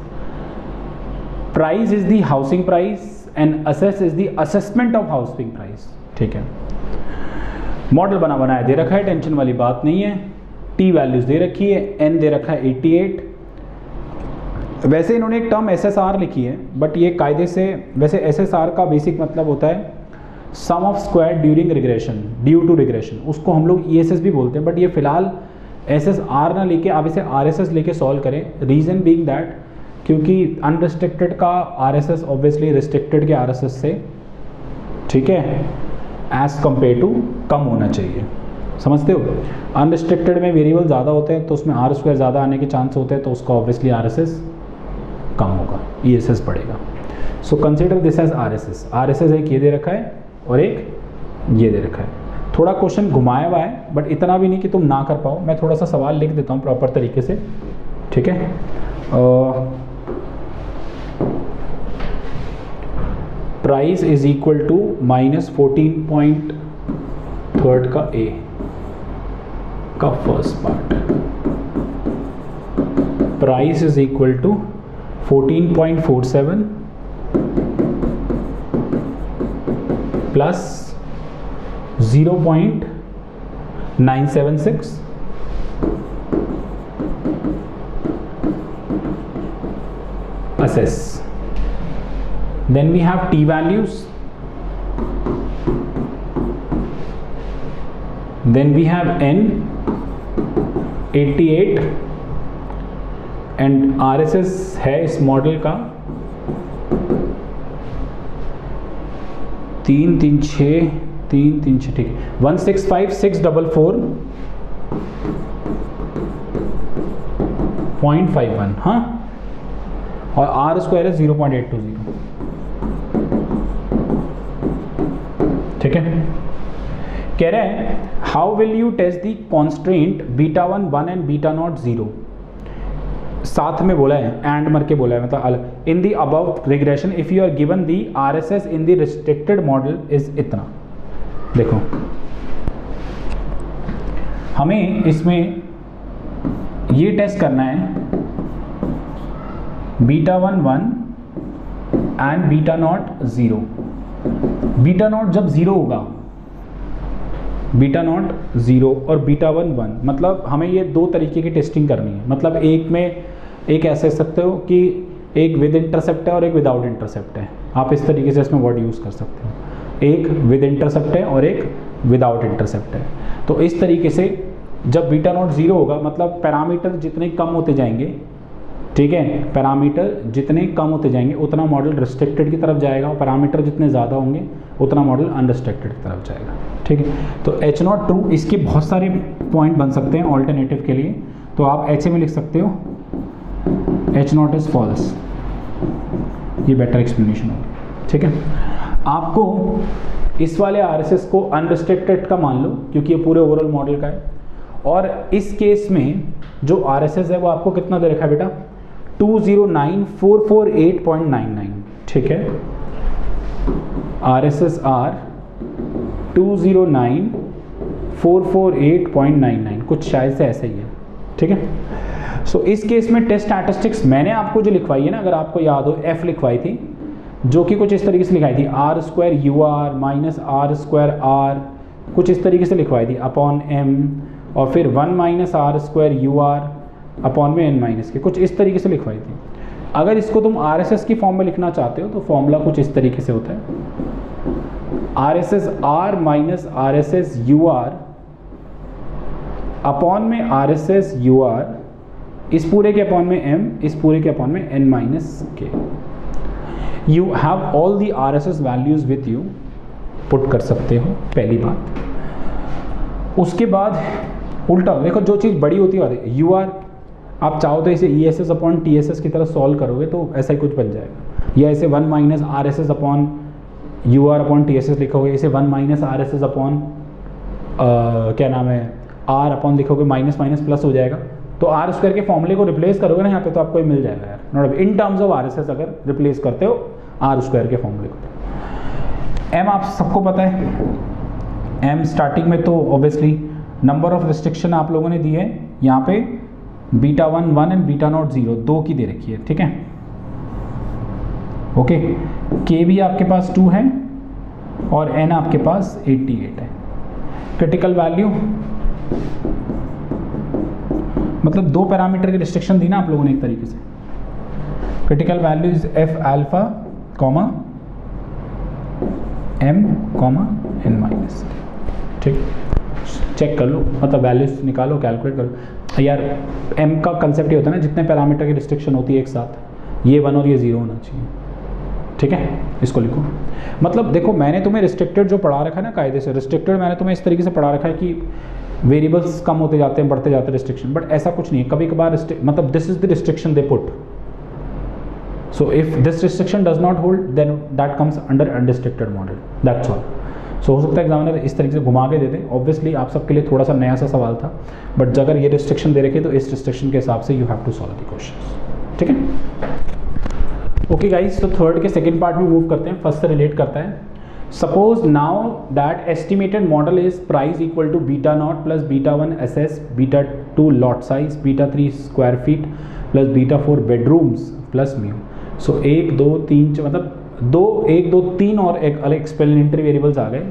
Price is the housing price and assess is the assessment of housing price. ठीक है, मॉडल बना बनाया दे रखा है, टेंशन वाली बात नहीं है। टी वैल्यूज दे रखी है, एन दे रखा है 88। वैसे इन्होंने एक टर्म एसएसआर लिखी है, बट ये कायदे से, वैसे एसएसआर का बेसिक मतलब होता है sum of square during regression, due to regression. उसको हम लोग ईएसएस भी बोलते हैं, बट ये फिलहाल एसएसआर ना लेके आप इसे आरएसएस लेके सॉल्व करें। रीजन बीइंग दैट, क्योंकि अनरिस्ट्रिक्टेड का आरएसएस ऑब्वियसली रिस्ट्रिक्टेड के आरएसएस से, ठीक है, एज कंपेयर टू कम होना चाहिए। समझते हो, अनरिस्ट्रिक्टेड में वेरिएबल ज़्यादा होते हैं तो उसमें आर स्क्वायर ज़्यादा आने के चांस होते हैं, तो उसका ऑब्वियसली आरएसएस कम होगा, ईएसएस बढ़ेगा। So consider this as RSS. RSS एक ये दे रखा है और एक ये दे रखा है। थोड़ा क्वेश्चन घुमाया हुआ है, बट इतना भी नहीं कि तुम ना कर पाओ। मैं थोड़ा सा सवाल लिख देता हूँ प्रॉपर तरीके से। ठीक है, प्राइस इज इक्वल टू -14.3 का ए का first part. Price is equal to 14.47 plus 0.976 assess. Then we have t values, then we have n 88 and RSS है इस मॉडल का 336, ठीक है, 165,644.51। हाँ, और आर स्क्वायर है 0.820। ठीक है, कह रहे हैं how will you test the constraint beta 1 and beta not 0। साथ में बोला है, एंड मर के बोला है, मतलब अलग। In the above regression if you are given the RSS in the restricted model is इतना। देखो, हमें इसमें ये टेस्ट करना है beta 1 and beta not 0। Beta not जब 0 होगा, बीटा नॉट 0 और बीटा 1, मतलब हमें ये दो तरीके की टेस्टिंग करनी है। मतलब एक में एक ऐसे सकते हो कि एक विद इंटरसेप्ट है और एक विदाउट इंटरसेप्ट है। आप इस तरीके से इसमें वर्ड यूज़ कर सकते हो, एक विद इंटरसेप्ट है और एक विदाउट इंटरसेप्ट है। तो इस तरीके से जब बीटा नॉट 0 होगा, मतलब पैरामीटर जितने कम होते जाएंगे, ठीक है, पैरामीटर जितने कम होते जाएंगे उतना मॉडल रिस्ट्रिक्टेड की तरफ जाएगा, और पैरामीटर जितने ज़्यादा होंगे उतना मॉडल अनरिस्ट्रिक्टेड की तरफ जाएगा। ठीक है, तो एच नॉट ट्रू, इसके बहुत सारे पॉइंट बन सकते हैं ऑल्टरनेटिव के लिए। तो आप एच में लिख सकते हो एच नॉट इज फॉल्स, ये बेटर एक्सप्लेनेशन होगी। ठीक है, आपको इस वाले RSS को अनरिस्ट्रिक्टेड का मान लो क्योंकि ये पूरे ओवरऑल मॉडल का है, और इस केस में जो RSS है वो आपको कितना दे रखा है बेटा, 209,448.99, ठीक है। RSS R 209,448.99 कुछ शायद से ऐसे ही है, ठीक है। सो इस केस में टेस्ट स्टैटिस्टिक्स मैंने आपको जो लिखवाई है ना, अगर आपको याद हो F लिखवाई थी, जो कि कुछ इस तरीके से लिखाई थी, R² UR minus R² R, कुछ इस तरीके से लिखवाई थी अपॉन M, और फिर 1 माइनस R² UR अपॉन में n माइनस के, कुछ इस तरीके से लिखवाई थी। अगर इसको तुम RSS की फॉर्म में लिखना चाहते हो तो फॉर्मूला कुछ इस तरीके से होता है, RSS R minus RSS UR upon में RSS UR, इस पूरे के अपॉन में M, इस पूरे के अपॉन में n माइनस के। You have all the RSS values with you, put कर सकते हो, पहली बात। उसके बाद उल्टा देखो, जो चीज़ बड़ी होती है UR, आप चाहो तो इसे ESS अपॉन TSS की तरह सॉल्व करोगे तो ऐसा ही कुछ बन जाएगा, या इसे 1 minus RSS upon UR upon TSS लिखोगे, इसे 1 माइनस RSS अपॉन क्या नाम है R अपॉन लिखोगे, माइनस माइनस प्लस हो जाएगा। तो R² के फॉर्मूले को रिप्लेस करोगे ना यहाँ पे तो आपको मिल जाएगा यार, not in terms of RSS अगर रिप्लेस करते हो R² के फॉर्मूले को। M आप सबको पता है, M स्टार्टिंग में तो ऑब्वियसली नंबर ऑफ रिस्ट्रिक्शन आप लोगों ने दी है, यहाँ पे β1 1 एंड β0 0 2 की दे रखी है, ठीक है। ओके, K भी आपके पास 2 है और N आपके पास 88 है। क्रिटिकल वैल्यू मतलब 2 पैरामीटर की रिस्ट्रिक्शन दी ना आप लोगों ने एक तरीके से। Critical value is F alpha comma M comma n minus, ठीक। चेक कर लो, मतलब वैल्यूज निकालो, कैलकुलेट करो यार। M का कंसेप्ट ये होता है ना, जितने पैरामीटर की रिस्ट्रिक्शन होती है एक साथ, ये 1 और ये 0 होना चाहिए, ठीक है। इसको लिखो, मतलब देखो मैंने तुम्हें रिस्ट्रिक्टेड जो पढ़ा रखा है ना कायदे से, रिस्ट्रिक्टेड मैंने तुम्हें इस तरीके से पढ़ा रखा है कि वेरिएबल्स कम होते जाते हैं, बढ़ते जाते हैं रिस्ट्रिक्शन, बट ऐसा कुछ नहीं है। कभी कभार मतलब this is the restriction they put, so if this restriction does not hold then that comes under unrestricted model, that's all. So हो सकता है एग्जामिनर इस तरीके से घुमा के दे दे। ऑब्वियसली आप सबके लिए थोड़ा सा नया सा सवाल था, बट अगर ये रिस्ट्रिक्शन दे रखे तो इस रिस्ट्रिक्शन के हिसाब से you have to solve the question, ठीक है। ओके गाइस, तो थर्ड के सेकंड पार्ट में मूव करते हैं, फर्स्ट से रिलेट करता है। Suppose now that estimated model is price equal to β0 plus β1 SS, β2 lot size, β3 square feet plus β4 bedrooms plus mu. So 1 2 3 मतलब 1 2 3 और एक अलग एक्सपेरिमेंटरी वेरिएबल्स आ गए।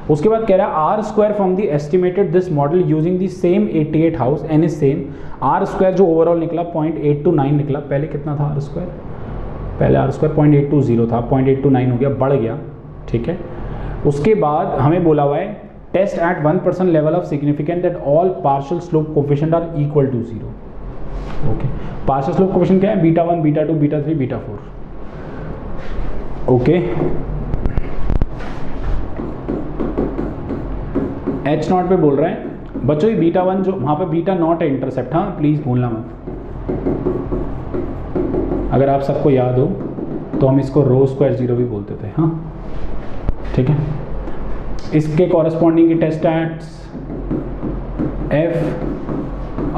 उसके बाद कह रहा है R² from the estimated this model using the same 88 house, n is same. R² जो ओवरऑल निकला 0.829 निकला, पहले कितना था R²? पहले R² 0.820 था, 0.829 हो गया, बढ़ गया, ठीक है। उसके बाद हमें बोला हुआ है test at 1% level of significant that all partial slope coefficient are equal to 0। Okay, partial slope coefficient क्या है? β1 β2 β3 β4। ओके, H0 पे बोल रहे हैं बच्चों, ये β1 जो वहाँ पे β0 है इंटरसेप्ट, हाँ प्लीज़ भूलना मत। अगर आप सबको याद हो तो हम इसको ρ² 0 भी बोलते थे, हाँ ठीक है। इसके कॉरेस्पॉन्डिंग की टेस्ट एट्स F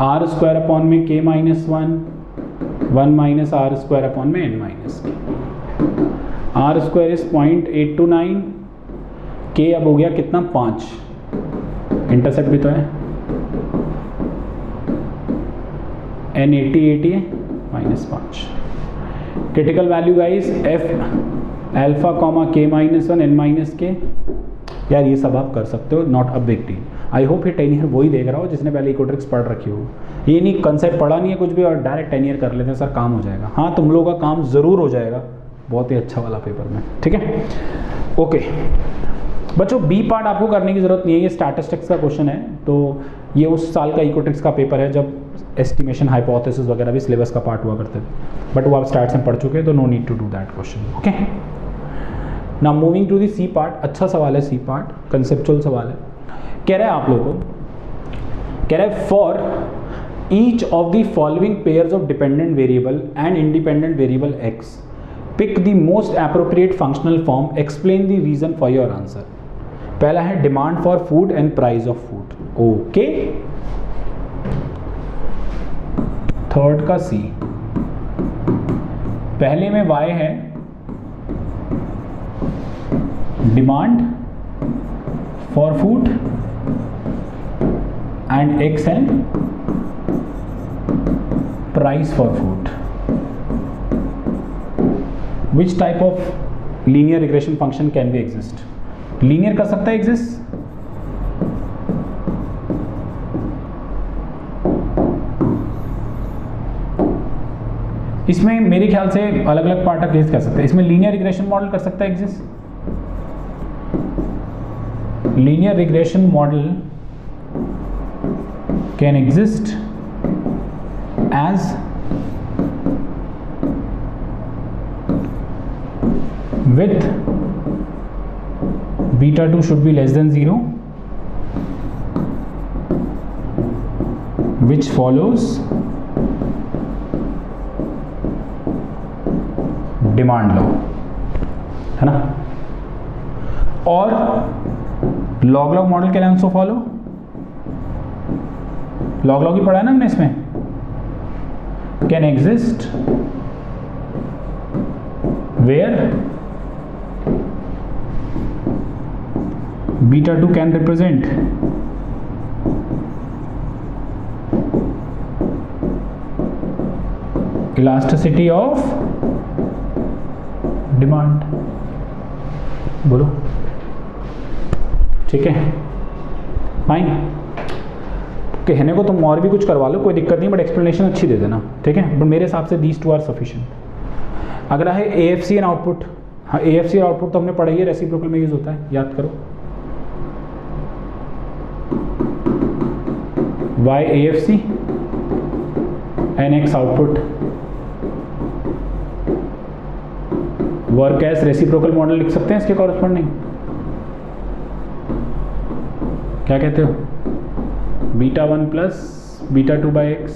R² अपॉन में K -1 1 माइनस R² अपॉन में n माइनस के। R² इज 0.829, K अब हो गया कितना 5, इंटरसेप्ट भी तो है, n 80 है -5। Critical value guys F alpha comma K -1 n minus के। यार ये सब आप कर सकते हो, not a big deal. I hope ये 10 ईयर वही देख रहा हो जिसने पहले इकोट्रिक्स पढ़ रखी हो। ये नहीं कंसेप्ट पढ़ा नहीं है कुछ भी और डायरेक्ट 10 ईयर कर लेते हैं, सर काम हो जाएगा। हाँ तुम लोगों का काम ज़रूर हो जाएगा, बहुत ही अच्छा वाला पेपर में, ठीक है। ओके बच्चों, बी पार्ट आपको करने की ज़रूरत नहीं है, ये स्टैटिस्टिक्स का क्वेश्चन है। तो ये उस साल का इकोट्रिक्स का पेपर है जब एस्टिमेशन हाइपोथेसिस वगैरह भी सिलेबस का पार्ट हुआ करते थे, बट वो आप स्टार्ट से पढ़ चुके हैं, तो no need to do that question. Okay, now moving to the C part. अच्छा सवाल है सी पार्ट, कंसेप्चुअल सवाल है। कह रहा है आप लोगों को, कह रहा है for each of the following pairs of dependent variable and independent variable x, pick the most appropriate functional form, explain the reason for your answer. पहला है demand for food and price of food, okay. Third का C, पहले में y है demand for food and x है price for food. Which type of linear regression function can be exist? Linear कर सकता है एग्जिस्ट? इसमें मेरे ख्याल से अलग अलग पार्ट एग्जिस्ट कर सकते हैं। इसमें लीनियर रिग्रेशन मॉडल कर सकता है exist? Linear regression model can exist as with beta 2 should be less than 0, which follows demand law, है ना। और log log model can also follow, log log ही पढ़ा है ना हमने इसमें, can exist where beta 2 can represent elasticity of demand। बोलो, ठीक है, फाइन। कहने को तुम और भी कुछ करवा लो, कोई दिक्कत नहीं, बट एक्सप्लेनेशन अच्छी दे देना, ठीक है। बट मेरे हिसाब से these two are sufficient। अगला है AFC एंड आउटपुट। हाँ, AFC और आउटपुट तो हमने पढ़ा ही है, रेसिप्रोकल में यूज होता है, याद करो। y AFC and x output work as reciprocal model लिख सकते हैं इसके कॉरेस्पॉन्डिंग। क्या कहते हो? Beta 1 plus beta 2 by x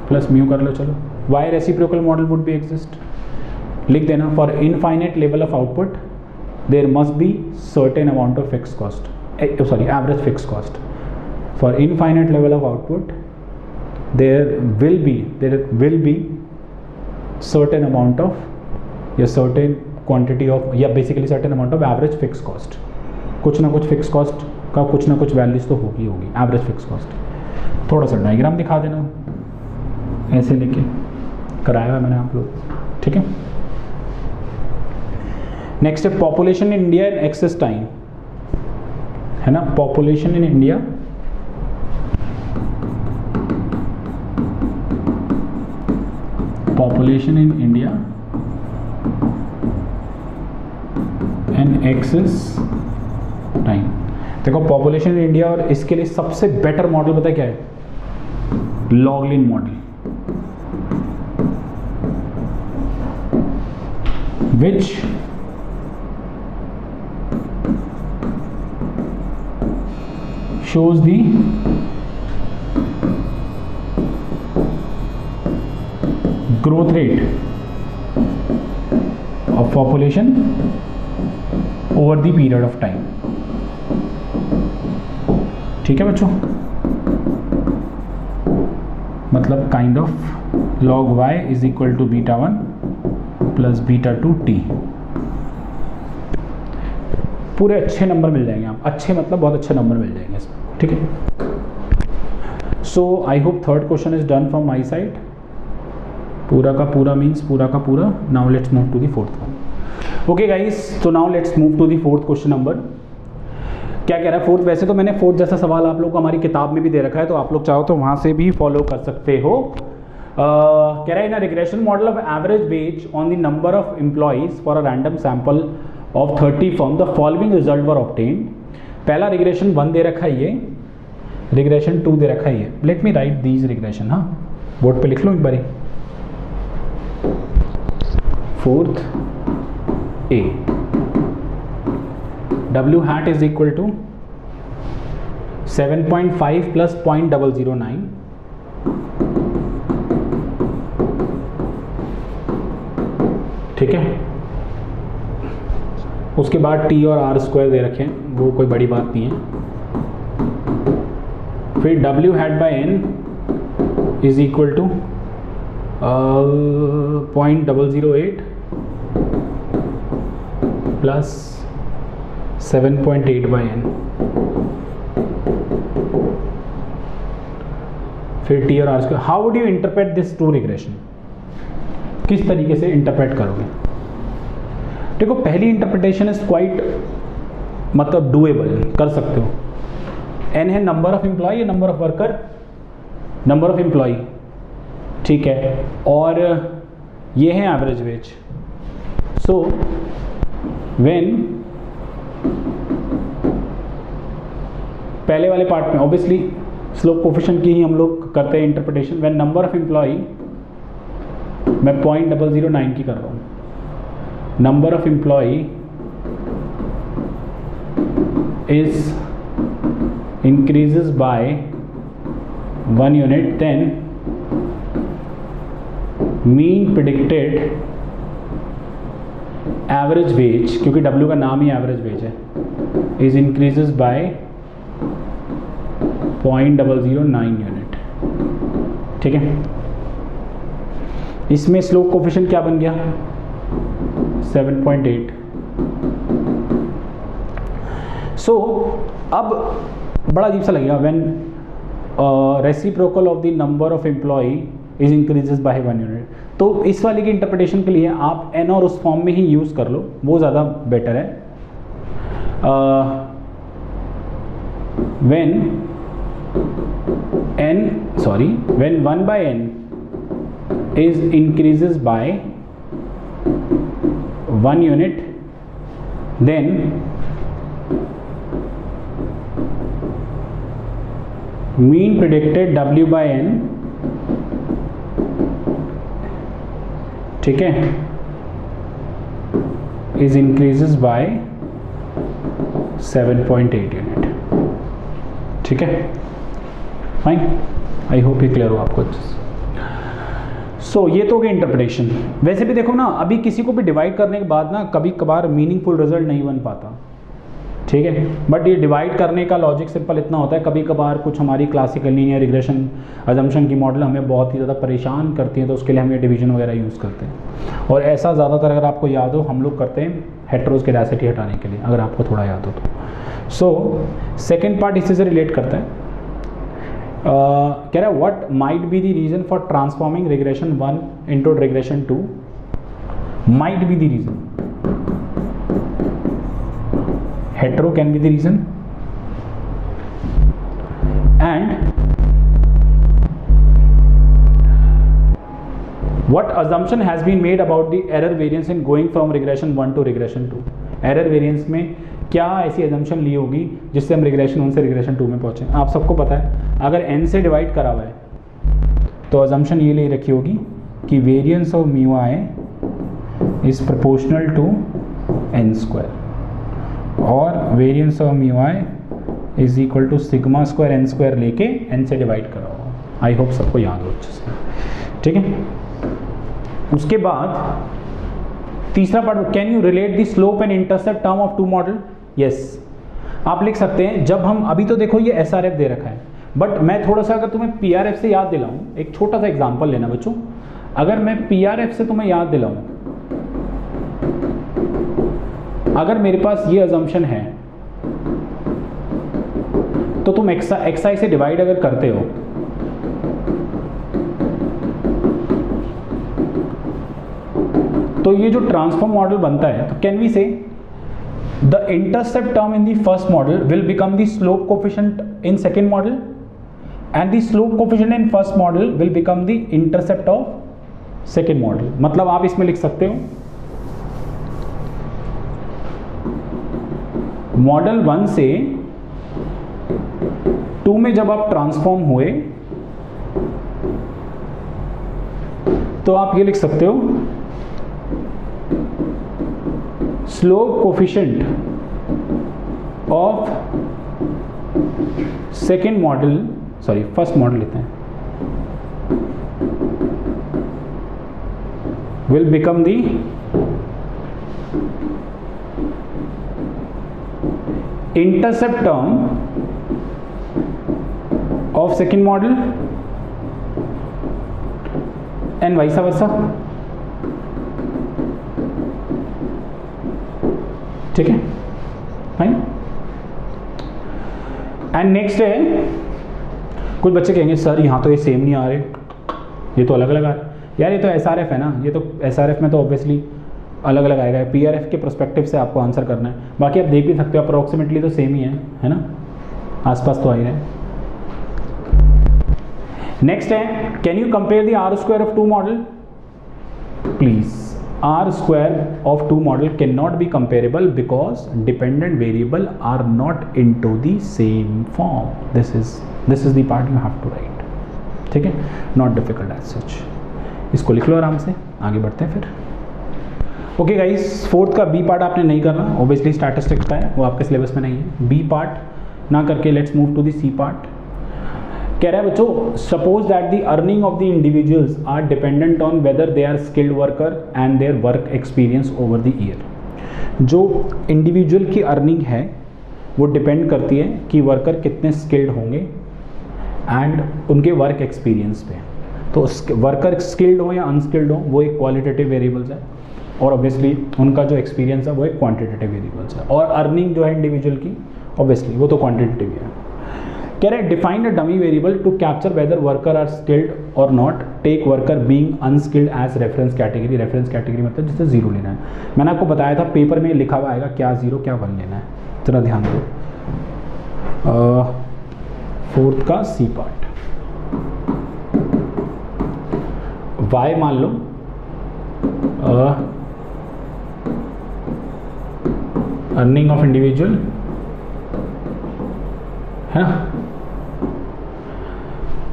plus mu कर लो, चलो। y reciprocal model would be exist, लिख देना। For infinite level of output there must be certain amount of fix cost, sorry average fix cost. For infinite level of output, there will be certain amount of या certain quantity of या basically certain amount of average fixed cost। कुछ ना कुछ fixed cost का कुछ ना कुछ values तो होगी average fixed cost। थोड़ा सा डायग्राम दिखा देना, ऐसे लेके कराया हुआ मैंने आप लोग, ठीक है। नेक्स्ट है population in India and excess time, है ना। Population in India population in India and excess time। देखो पॉपुलेशन इन इंडिया, और इसके लिए सबसे बेटर मॉडल पता क्या है? Log lin model, which shows the growth rate of population over the period of time। ठीक है बच्चों, मतलब kind of log y is equal to beta 1 plus beta 2 t। पूरे अच्छे नंबर मिल जाएंगे आप, अच्छे मतलब बहुत अच्छे नंबर मिल जाएंगे इसमें, ठीक है। So I hope third question is done from my side. पूरा का पूरा मीन्स पूरा का पूरा। Now let's move to the fourth one. Okay guys, तो now let's move to the fourth question number. क्या कह रहा है फोर्थ? वैसे तो मैंने फोर्थ जैसा सवाल आप लोग को हमारी किताब में भी दे रखा है, तो आप लोग चाहो तो वहाँ से भी फॉलो कर सकते हो। कह रहा है in a regression model of average wage on the number of employees for a random sample of 30 form the following result were obtained. पहला रिग्रेशन 1 दे रखा है, ये रिग्रेशन 2 दे रखा है ये। Let me write these regression, हाँ बोर्ड पे लिख लो एक बारी। Fourth A W hat is equal to 7.5 plus 0.009, ठीक है। उसके बाद टी और आर स्क्वायर दे रखे हैं, वो कोई बड़ी बात नहीं है। फिर W hat by n is equal to 0.008 plus 7.8 by n. फिर टी और R square. How would you interpret this two regression? किस तरीके से इंटरप्रेट करोगे? देखो, पहली इंटरप्रिटेशन इज क्वाइट मतलब डूएबल, कर सकते हो। एन है नंबर ऑफ एम्प्लॉय या number of worker? Number of employ, ठीक है, और ये है एवरेज वेज। सो व्हेन पहले वाले पार्ट में ऑब्वियसली स्लोप कोफिशिएंट की ही हम लोग करते हैं interpretation. When number of employ, मैं 0.009 की कर रहा हूँ, number of employee is increases by 1 unit, then mean predicted average wage, क्योंकि W का नाम ही average wage है, is increases by 0.009 unit। ठीक है, इसमें स्लोप कोफिशिएंट क्या बन गया? 7.8। सो अब बड़ा अजीब सा लगेगा when reciprocal of the number of employ is increases by 1 unit. तो इस वाले की इंटरप्रिटेशन के लिए आप एन और उस फॉर्म में ही यूज़ कर लो, वो ज़्यादा बेटर है। When 1 by n is increases by 1 unit, then mean predicted W by n, ठीक है, is increases by 7.8 यूनिट। ठीक है, फाइन, आई होप ये क्लियर हो आपको अच्छे से। सो ये तो हो गया इंटरप्रिटेशन। वैसे भी देखो ना, अभी किसी को भी डिवाइड करने के बाद ना कभी कभार मीनिंगफुल रिजल्ट नहीं बन पाता, ठीक है, बट ये डिवाइड करने का लॉजिक सिंपल इतना होता है, कभी कभार कुछ हमारी क्लासिकल लीनियर रिग्रेशन अजम्पशन की मॉडल हमें बहुत ही ज़्यादा परेशान करती है, तो उसके लिए हम ये डिवीजन वगैरह यूज़ करते हैं। और ऐसा ज़्यादातर अगर आपको याद हो हम लोग करते हैं हेटेरोस्केडासिटी हटाने के लिए, अगर आपको थोड़ा याद हो तो। सो सेकेंड पार्ट इससे रिलेट करता है। कह रहा है what might be the reason for transforming regression 1 into regression 2? Might be the reason, hetero can be the reason, and what assumption has been made about the error variance in going from regression 1 to regression 2? error variance में क्या ऐसी assumption ली होगी जिससे हम regression 1 से regression 2 में पहुंचे? आप सबको पता है अगर n से डिवाइड करा हुआ है तो assumption ये ले रखी होगी कि variance of mu i is proportional to n square और variance of mu i is equal to sigma square n square लेके एन से डिवाइड करा हो। आई होप सबको याद हो अच्छे से, ठीक है। उसके बाद तीसरा part, can you relate the slope and intercept term of two model? Yes, आप लिख सकते हैं। जब हम अभी तो देखो ये एसआरएफ दे रखा है, बट मैं थोड़ा सा अगर तुम्हें पीआरएफ से याद दिलाऊं, एक छोटा सा एग्जांपल लेना बच्चों, अगर मैं पीआरएफ से तुम्हें याद दिलाऊं, अगर मेरे पास ये अजम्पशन है तो तुम एक्सआई से डिवाइड अगर करते हो तो ये जो ट्रांसफॉर्म मॉडल बनता है, तो कैन वी से the intercept term in the first model will become the slope coefficient in second model and the slope coefficient in first model will become the intercept of second model. मतलब आप इसमें लिख सकते हो model 1 से 2 में जब आप ट्रांसफॉर्म हुए तो आप ये लिख सकते हो slope coefficient of second model, sorry first model लेते हैं, will become the intercept term of second model and vice versa. ठीक है, फाइन। एंड नेक्स्ट है, कुछ बच्चे कहेंगे सर यहाँ तो ये सेम नहीं आ रहे, ये तो अलग अलग आ रहे। यार ये तो SRF है ना, ये तो SRF में तो ऑब्वियसली अलग अलग आएगा। PRF के पर्सपेक्टिव से आपको आंसर करना है। बाकी आप देख भी सकते हो, अप्रोक्सीमेटली तो सेम ही है ना, आसपास तो आ ही रहे। नेक्स्ट है, can you compare the R square of two model? Please, R square of two model cannot be comparable because dependent variable are not into the same form. This is the part you have to write. ठीक है, not difficult as such. इसको लिख लो आराम से, आगे बढ़ते हैं फिर। ओके गाइस, फोर्थ का बी पार्ट आपने नहीं करना, ऑब्वियसली स्टैटिस्टिक्स का है, वो आपके सिलेबस में नहीं है। बी पार्ट ना करके let's move to the C part. कह रहा है बच्चों, suppose that the earning of the individuals are dependent on whether they are skilled worker and their work experience over the year. जो इंडिविजुअल की earning है वो डिपेंड करती है कि वर्कर कितने स्किल्ड होंगे एंड उनके वर्क एक्सपीरियंस पे। तो वर्कर स्किल्ड हो या अनस्किल्ड हो वो एक क्वालिटेटिव वेरिएबल्स है, और ऑब्वियसली उनका जो एक्सपीरियंस है वो एक क्वांटिटेटिव वेरिएबल्स है। और अर्निंग जो है इंडिविजुअल की ऑब्वियसली वो तो क्वांटिटेटिव है। कह रहे define a dummy variable to capture whether worker are skilled और not, take worker being unskilled as reference category. Reference category मतलब जिससे जीरो लेना है। मैंने आपको बताया था पेपर में लिखा हुआ आएगा क्या जीरो क्या वन लेना है, जरा ध्यान दो। फोर्थ का सी पार्ट, वाई मान लो अर्निंग ऑफ इंडिविजुअल है ना।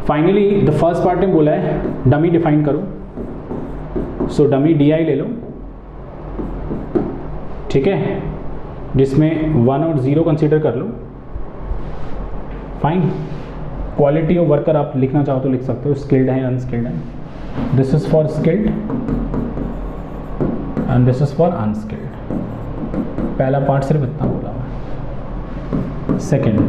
फाइनली द फर्स्ट पार्ट में बोला है डमी डिफाइन करो, सो डमी DI ले लो, ठीक है, जिसमें 1 और 0 कंसीडर कर लो। फाइन, क्वालिटी ऑफ वर्कर आप लिखना चाहो तो लिख सकते हो, स्किल्ड है अनस्किल्ड है। This is for skilled and this is for unskilled. पहला पार्ट सिर्फ इतना बोला हुआ। Second,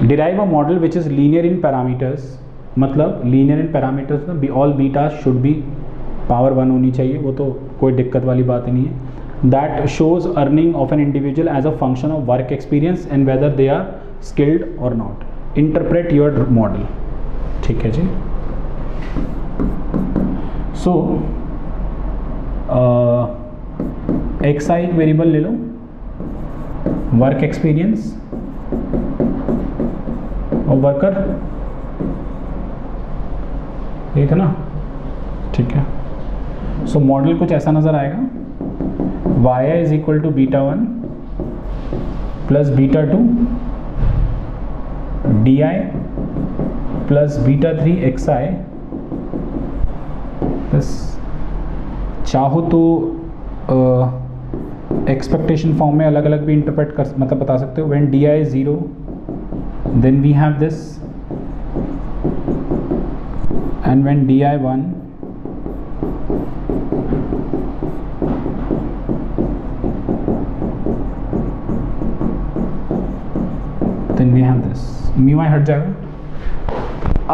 derive a model which is linear in parameters, मतलब लीनियर इन पैरामीटर्स में all beta should be power 1 होनी चाहिए, वो तो कोई दिक्कत वाली बात नहीं है। That shows earning of an individual as a function of work experience and whether they are skilled और नॉट। इंटरप्रेट योर मॉडल, ठीक है जी। सो XI एक वेरिएबल ले लो, वर्क एक्सपीरियंस और वर्कर, ये था ना, ठीक है। सो मॉडल कुछ ऐसा नजर आएगा, YI is equal to β1 plus β2 DI plus β3 XI। बस चाहो तो एक्सपेक्टेशन फॉर्म में अलग अलग भी इंटरप्रेट कर, मतलब बता सकते हो। When DI is 0 then we have this, and when DI 1 then we have this, μi हट जाएगा।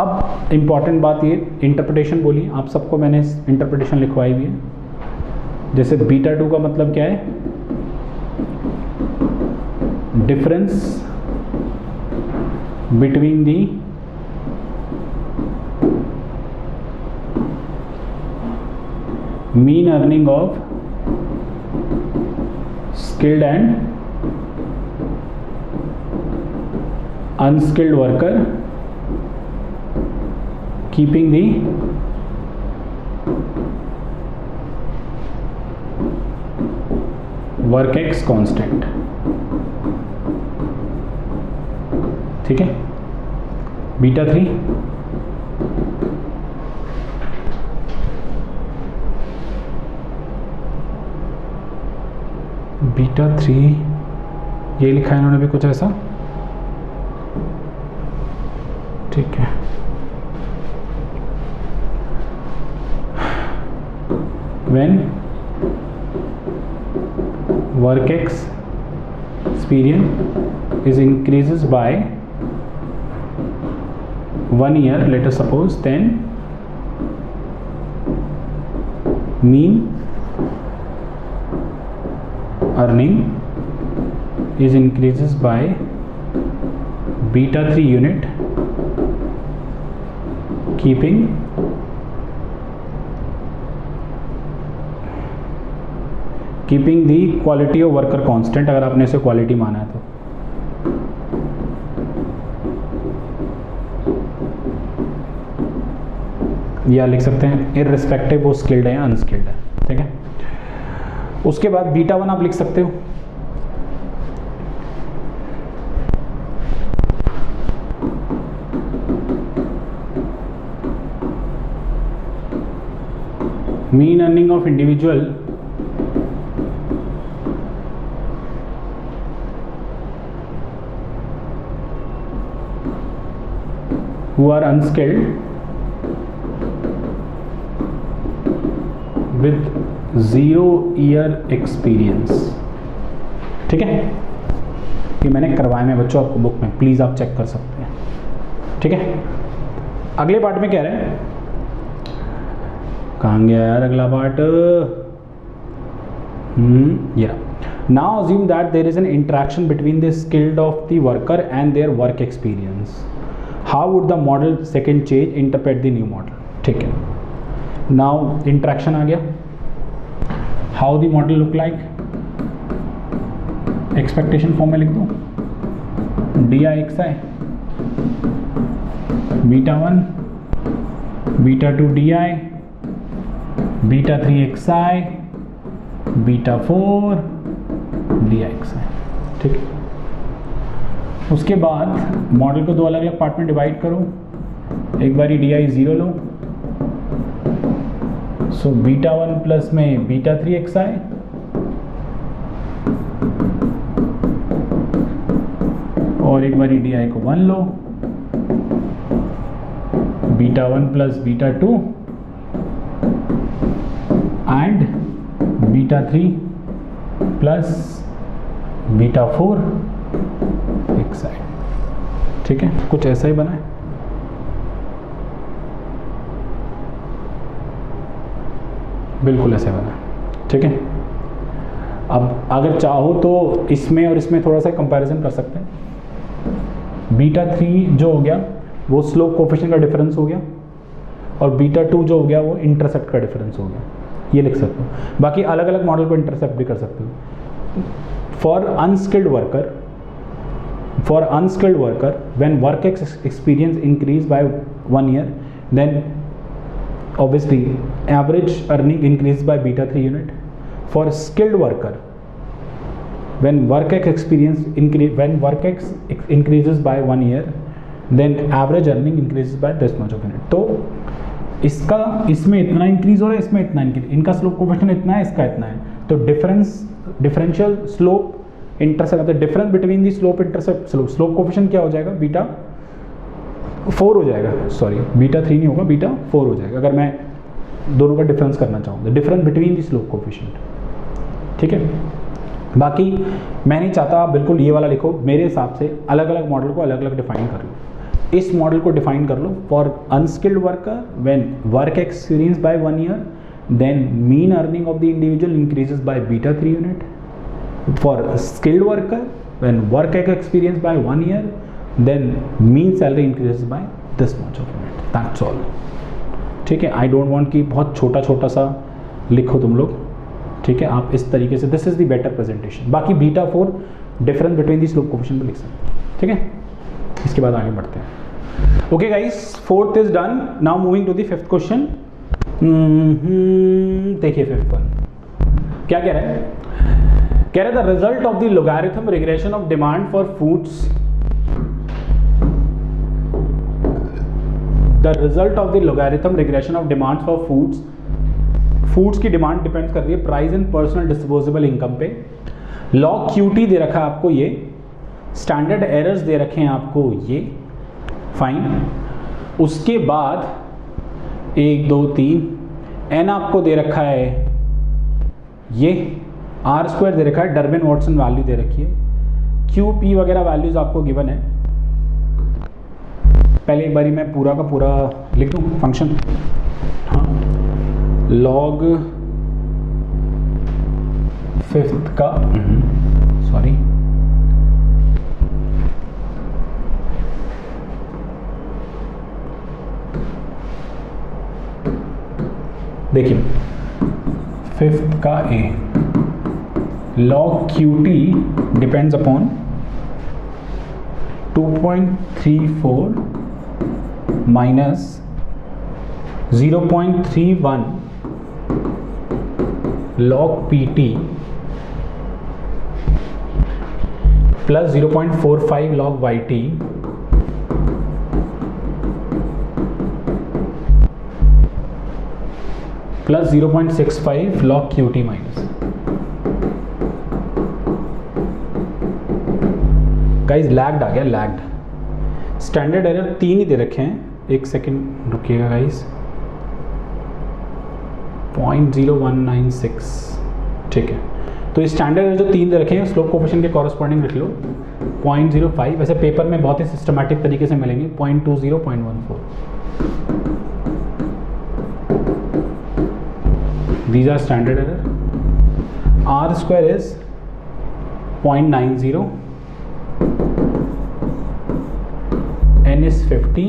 अब इंपॉर्टेंट बात ये इंटरप्रिटेशन बोली, आप सबको मैंने इंटरप्रिटेशन लिखवाई हुई है। जैसे β2 का मतलब क्या है, difference between the mean earning of skilled and unskilled worker keeping the work x constant, ठीक है। β3 ये लिखा है इन्होंने भी कुछ ऐसा, ठीक है। when work x experience is increases by 1 year, let us suppose, then mean earning is increases by beta 3 unit, keeping the quality of worker constant, अगर आपने इसे क्वालिटी माना है तो। या लिख सकते हैं इररिस्पेक्टिव वो स्किल्ड है या अनस्किल्ड है, ठीक है। उसके बाद बीटा 1 आप लिख सकते हो, mean earning of individual who are unskilled with 0 year experience, ठीक है। ये मैंने करवाए में बच्चों आपको बुक में, प्लीज़ आप चेक कर सकते हैं, ठीक है। अगले पार्ट में कह रहे हैं, कहाँ गया यार अगला पार्ट, ये now assume that there is an interaction between the skilled of the worker and their work experience. How would the model second change interpret the new model, ठीक है। now interaction आ गया, how the model look like, expectation form में लिख दूँ, DIXI beta 1 beta 2 DI beta 3 XI beta 4 DIXI, ठीक है। उसके बाद मॉडल को दो अलग अलग पार्ट में डिवाइड करो, एक बारी DI 0 लो, सो बीटा 1 प्लस में बीटा 3 XI और एक बारी DI को 1 लो, beta 1 plus beta 2 and beta 3 plus beta 4 XI, ठीक है। कुछ ऐसा ही बना है, बिल्कुल ऐसे बना है, ठीक है। अब अगर चाहो तो इसमें और इसमें थोड़ा सा कंपैरिजन कर सकते हैं। बीटा 3 जो हो गया वो स्लोप कोफिशिएंट का डिफरेंस हो गया, और बीटा 2 जो हो गया वो इंटरसेप्ट का डिफरेंस हो गया, ये लिख सकते हो। बाकी अलग अलग मॉडल को इंटरसेप्ट भी कर सकते हो। For unskilled worker when work experience increase by 1 year, then obviously average earning increase by beta 3 unit. For skilled worker, when work experience increases by 1 year, then average earning increases by this much of unit. तो इसका इसमें इतना increase हो रहा है, इसमें इतना increase, इनका स्लोप कोफिशिएंट इतना है, इसका इतना है, तो differential slope intercept, difference between the slope intercept slope coefficient क्या हो जाएगा, बीटा 4 हो जाएगा, सॉरी बीटा 3 नहीं होगा, बीटा 4 हो जाएगा, अगर मैं दोनों का डिफरेंस करना चाहूँ, the difference between the slope coefficient, ठीक है। बाकी मैं नहीं चाहता आप बिल्कुल ये वाला लिखो, मेरे हिसाब से अलग अलग मॉडल को अलग अलग डिफाइन कर लो। इस मॉडल को डिफाइन कर लो, for unskilled worker when work experience by 1 year, then mean earning of the individual increases by beta 3 unit. For a skilled worker, when work experience by 1 year, then mean salary increases by this much of unit. That's all. ठीक है, I don't want कि बहुत छोटा छोटा सा लिखो तुम लोग, ठीक है। आप इस तरीके से, this is the better presentation. बाकी beta 4 difference between the slope coefficient भी लिख सकते हैं, ठीक है। इसके बाद आगे बढ़ते हैं। Okay guys, 4th is done. Now moving to the 5th question. देखिए 5th वन क्या कह रहा है, कह रहे the result of the logarithm regression of demand for foods, the result of the logarithm regression of demand for foods की demand depend कर रही है price and personal disposable income पे। लॉग क्यूटी दे रखा है आपको, ये स्टैंडर्ड एरर्स दे रखे हैं आपको, ये फाइन। उसके बाद 1 2 3 एन आपको दे रखा है, ये R² दे रखा है, डर्बिन वाटसन वैल्यू दे रखी है, क्यू पी वगैरह वैल्यूज आपको गिवन है। पहले एक बारी मैं पूरा का पूरा लिख दूँ फंक्शन। हाँ, लॉग फिफ्थ का सॉरी देखिए फिफ्थ का ए log qt depends upon 2.34 minus 0.31 log pt plus 0.45 log yt plus 0.65 log qt minus। Guys lagged आ गया, लैग्ड। स्टैंडर्ड एरर 3 ही दे रखे हैं, एक सेकेंड रुकिएगा गाइज। 0.0196 ठीक है। तो इस स्टैंडर्ड एरर जो 3 दे रखे हैं स्लोप कोफिशिएंट के कॉरस्पॉन्डिंग लिख लो 0.05। वैसे पेपर में बहुत ही सिस्टमैटिक तरीके से मिलेंगे 0.20 0.14। These are standard error. R square is 0.90, N is 50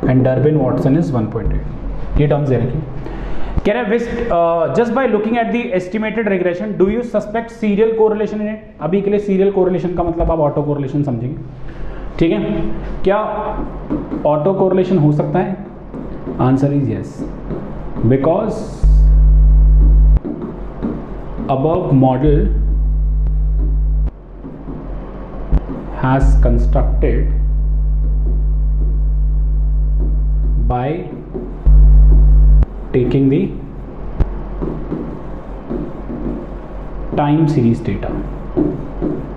and Durbin Watson is 1.8। ये टर्म्स दे रखी। कह रहा है just by looking at the estimated regression do you suspect serial correlation in it. अभी के लिए सीरियल कोरिलेशन का मतलब आप ऑटो कोरिलेशन समझेंगे, ठीक है। क्या ऑटो कोरिलेशन हो सकता है? Answer is yes, because above model has constructed by taking the time series data,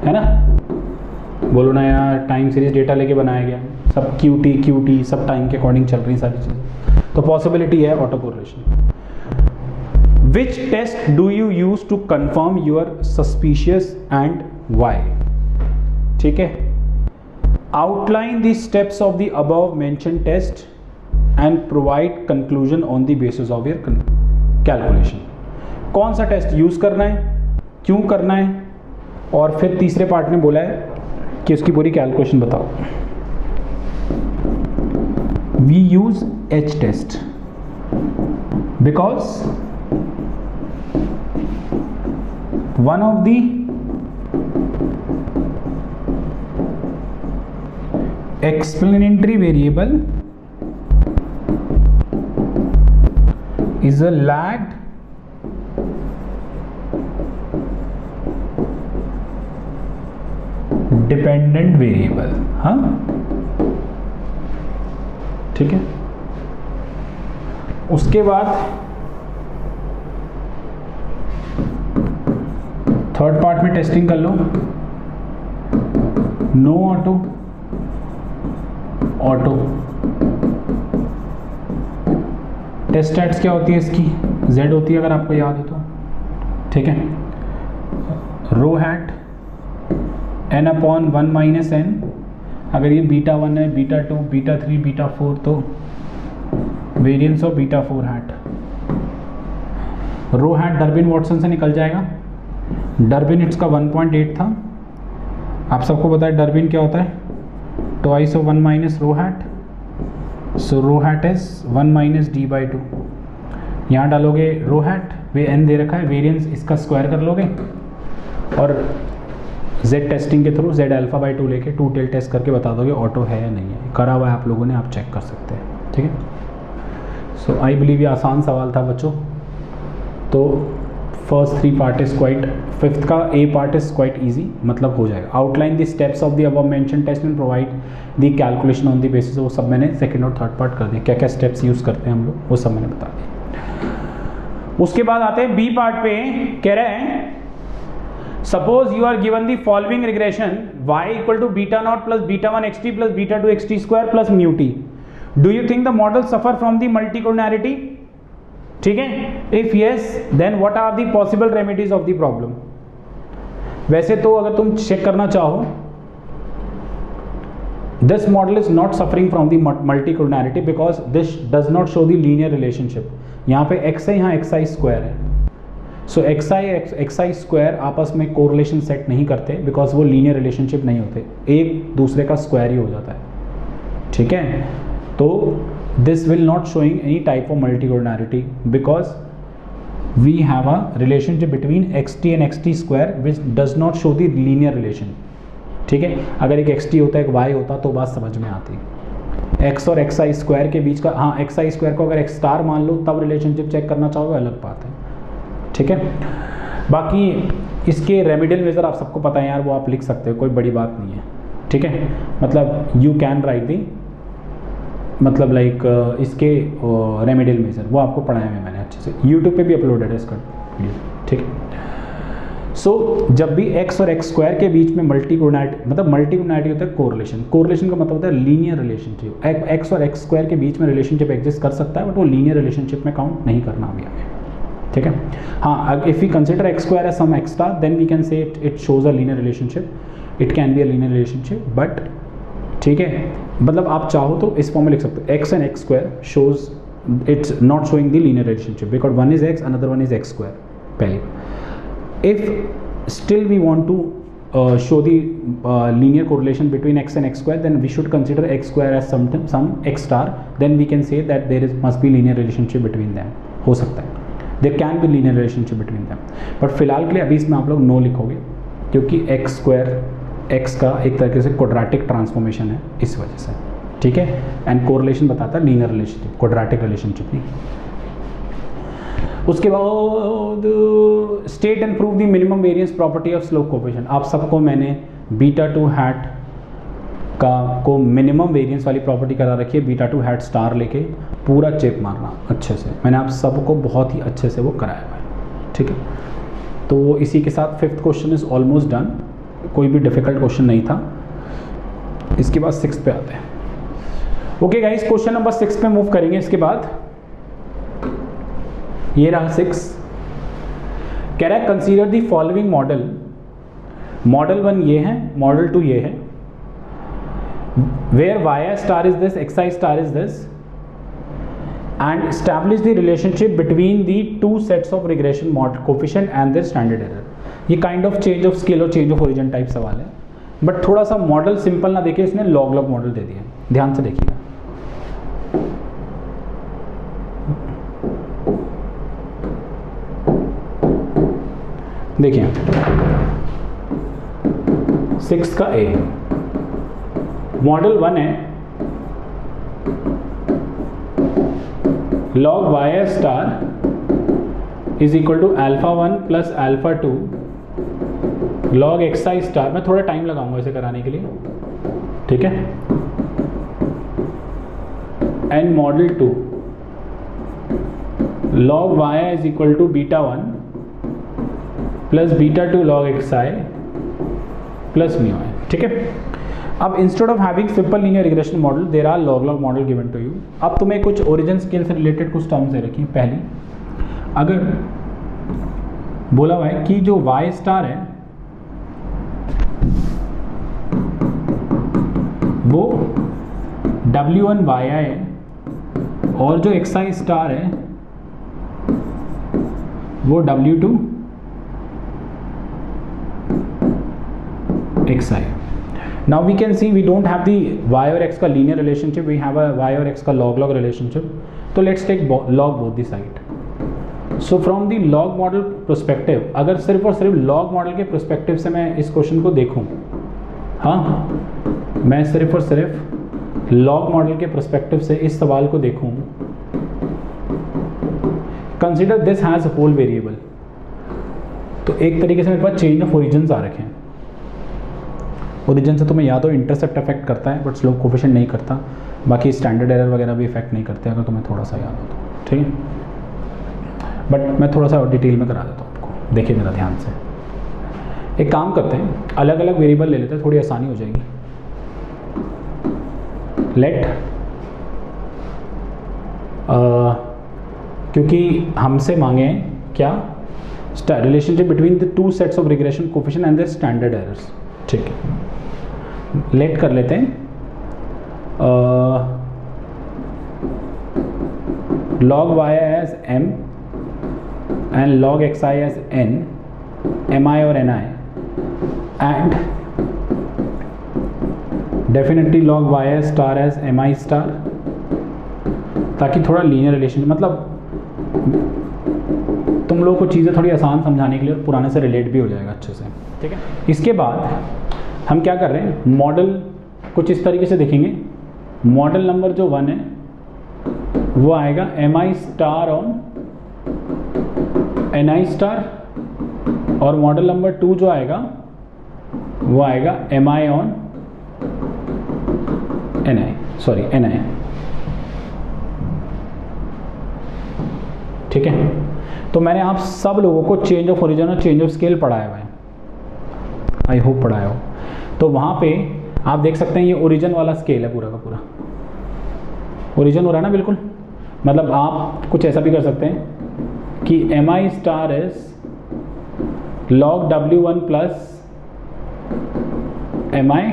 है ना। बोलो ना यार, टाइम सीरीज डेटा लेके बनाया गया, सब क्यूटी सब टाइम के अकॉर्डिंग चल रही सारी चीज़ें, तो पॉसिबिलिटी है auto correlation. Which test do you use to confirm your suspicious and why? ठीक है। Outline the steps of the above mentioned test and provide conclusion on the basis of your calculation। कौन सा test use करना है, क्यों करना है, और फिर तीसरे पार्ट में बोला है कि उसकी पूरी कैलकुलेशन बताओ। We use H test because one of the explanatory variable is a lagged dependent variable। हाँ ठीक है। उसके बाद थर्ड पार्ट में टेस्टिंग कर लो। No auto, auto test stats क्या होती है इसकी? Z होती है अगर आपको याद हो तो, ठीक है। रो हैट n/1 - n, अगर ये β1 है, β2, β3, β4 तो variance of β4 hat. Rho hat Durbin Watson से निकल जाएगा। डर्बिन इट्स का 1.8 था, आप सबको पता है डर्बिन क्या होता है, twice of 1 - rho hat, so rho hat is 1 - d/2। यहाँ डालोगे रो हैट, वे n दे रखा है, वेरिएंस इसका स्क्वायर कर लोगे और z टेस्टिंग के थ्रू z∝/2 लेके 2 टेल टेस्ट करके बता दोगे ऑटो है या नहीं है। करा हुआ है आप लोगों ने, आप चेक कर सकते हैं, ठीक है। सो आई बिलीव ये आसान सवाल था बच्चों। तो first 3 part is quite, fifth का A part is quite easy, मतलब हो जाएगा। Outline the steps of the above mention test and provide the calculation on the basis, वो सब मैंने सेकंड और थर्ड पार्ट कर दिया। क्या क्या स्टेप्स यूज़ करते हैं हम लोग वो सब मैंने बता दिया। उसके बाद आते हैं बी पार्ट पे। कह रहे हैं suppose you are given the following regression y = β0 + β1 xt + β2 xt² + μt। Do you think the model suffer from the multicollinearity? ठीक है। If yes then what are the possible remedies of the problem? वैसे तो अगर तुम check करना चाहो, this model is not suffering from the multicollinearity because this does not show the linear relationship. यहाँ पे एक्स है, यहाँ एक्स आई स्क्वायर है, सो एक्स आई स्क्वायर आपस में कोरिलेशन सेट नहीं करते बिकॉज वो लीनियर रिलेशनशिप नहीं होते, एक दूसरे का स्क्वायर ही हो जाता है। ठीक है, तो this will not showing any type of multicollinearity because we have a relationship between x t and x t square which does not show the linear relation. ठीक है, अगर एक एक्स टी होता है एक वाई होता तो बात समझ में आती। एक्स और एक्स आई स्क्वायर के बीच का, हाँ एक्स आई स्क्वायर को अगर एक्स स्टार मान लो तब रिलेशनशिप चेक करना चाहोगे, अलग बात है। ठीक है, बाकी इसके रेमिडियल मेजर आप सबको पता है यार, वो आप लिख सकते हो, कोई बड़ी बात नहीं है। ठीक है, मतलब यू कैन राइट दी, मतलब लाइक इसके रेमिडियल मेजर वो आपको पढ़ाया है मैंने अच्छे से, यूट्यूब पे भी अपलोडेड है इसका वीडियो। ठीक है, सो जब भी एक्स और एक्स स्क्वायर के बीच में मल्टीकोऑर्डिनैरिटी, मतलब मल्टीकोऑर्डिनैरिटी होता है कोरिलेशन, कोरिलेशन का मतलब होता है लीनियर रिलेशनशिप। एक्स और एक्स स्क्वायर के बीच में रिलेशनशिप एग्जिस्ट कर सकता है बट वो लीनियर रिलेशनशिप में काउंट नहीं करना अभी हमें। ठीक है, हाँ if we consider X square as some X star then we can say it shows a linear relationship, it can be a linear relationship but, ठीक है, मतलब आप चाहो तो इस फॉर्म में लिख सकते हो, x and x square shows it's not showing the linear relationship because one is x another one is x square पहले। If still we want to show the linear correlation between x and x square, then we should consider x square as some x star, then we can say that there must be linear relationship between them। हो सकता है there can be linear relationship between them, but फिलहाल के लिए अभी इसमें आप लोग नो लिखोगे क्योंकि x स्क्वायर x का एक तरीके से क्वाड्रेटिक ट्रांसफॉर्मेशन है इस वजह से। ठीक है, एंड कोरिलेशन बताता है लीनियर रिलेशनशिप, क्वाड्रेटिक रिलेशनशिप नहीं। उसके बाद state and prove the minimum variance property of slope coefficient. आप सबको मैंने बीटा टू हैट को मिनिमम वेरिएंस वाली प्रॉपर्टी करा रखी है, बीटा टू हैट स्टार लेके पूरा चेक मारना अच्छे से, मैंने आप सबको बहुत ही अच्छे से वो कराया हुआ है। ठीक है, तो इसी के साथ fifth question is almost done, कोई भी डिफिकल्ट क्वेश्चन नहीं था। इसके बाद सिक्स पे आते हैं। ओके गाइस, क्वेश्चन नंबर 6 पे मूव करेंगे। इसके बाद ये रहा 6, कह रहा है consider the following model. Model 1 ये है, मॉडल 2 ये है, where y star is this, x I star is this, and establish the relationship between the two sets of regression model coefficient and their standard error. ये kind of change of scale और change of origin type सवाल है, but थोड़ा सा model simple ना देखे, इसने log log model दे दिया, ध्यान से देखिएगा। देखिए 6 का ए, मॉडल 1 है log Y star is equal to alpha 1 plus alpha 2 log x I star. मैं थोड़ा टाइम लगाऊंगा इसे कराने के लिए, ठीक है। And model 2 log y is equal to beta 1 plus beta 2 log x I plus mu आई, ठीक है। अब instead of having simple linear regression model there are log log model given to you. अब तुम्हें कुछ ओरिजिन स्केल से related कुछ terms दे रखी। पहली, अगर बोला हुआ है कि जो वाई स्टार है वो W1 वाई आई है और जो एक्स आई स्टार है वो W2 X I. Now we can see we don't have the Y और एक्स का linear relationship, we have a Y और एक्स का लॉग लॉग रिलेशनशिप। तो let's take log both the side. So from the log model prospective, अगर सिर्फ और सिर्फ log model के प्रोस्पेक्टिव से मैं इस क्वेश्चन को देखूं, हाँ मैं सिर्फ और सिर्फ लॉग मॉडल के प्रोस्पेक्टिव से इस सवाल को देखूं, consider this has whole variable, तो एक तरीके से मेरे पास चेंज ऑफ ओरिजिन आ रखे हैं। ओरिजिन से तुम्हें याद हो इंटरसेप्ट अफेक्ट करता है बट स्लोप कोएफिशिएंट नहीं करता, बाकी स्टैंडर्ड एरर वगैरह भी इफेक्ट नहीं करते अगर तुम्हें थोड़ा सा याद हो तो, ठीक है। बट मैं थोड़ा सा और डिटेल में करा देता हूँ आपको, देखिए मेरा ध्यान से। एक काम करते हैं, अलग अलग वेरिएबल ले लेते हैं, थोड़ी आसानी हो जाएगी। लेट क्योंकि हमसे मांगे क्या relationship between the two sets of regression coefficient and their standard errors. ठीक है, लेट कर लेते हैं log y as m and log xi as n, mi और ni, and definitely log y star as mi star, ताकि थोड़ा linear relation, मतलब तुम लोगों को चीज़ें थोड़ी आसान समझाने के लिए और पुराने से रिलेट भी हो जाएगा अच्छे से। ठीक है, इसके बाद हम क्या कर रहे हैं, मॉडल कुछ इस तरीके से देखेंगे। मॉडल नंबर जो 1 है वो आएगा mi star on ni star, और मॉडल नंबर 2 जो आएगा वो आएगा mi ऑन ni। ठीक है, तो मैंने आप सब लोगों को चेंज ऑफ ओरिजिन और चेंज ऑफ स्केल पढ़ाया हुआ है, आई होप पढ़ाया हो। तो वहाँ पे आप देख सकते हैं ये ओरिजिन वाला स्केल है, पूरा का पूरा ओरिजिन हो रहा है ना, बिल्कुल। मतलब आप कुछ ऐसा भी कर सकते हैं कि mi star is log w1 plus mi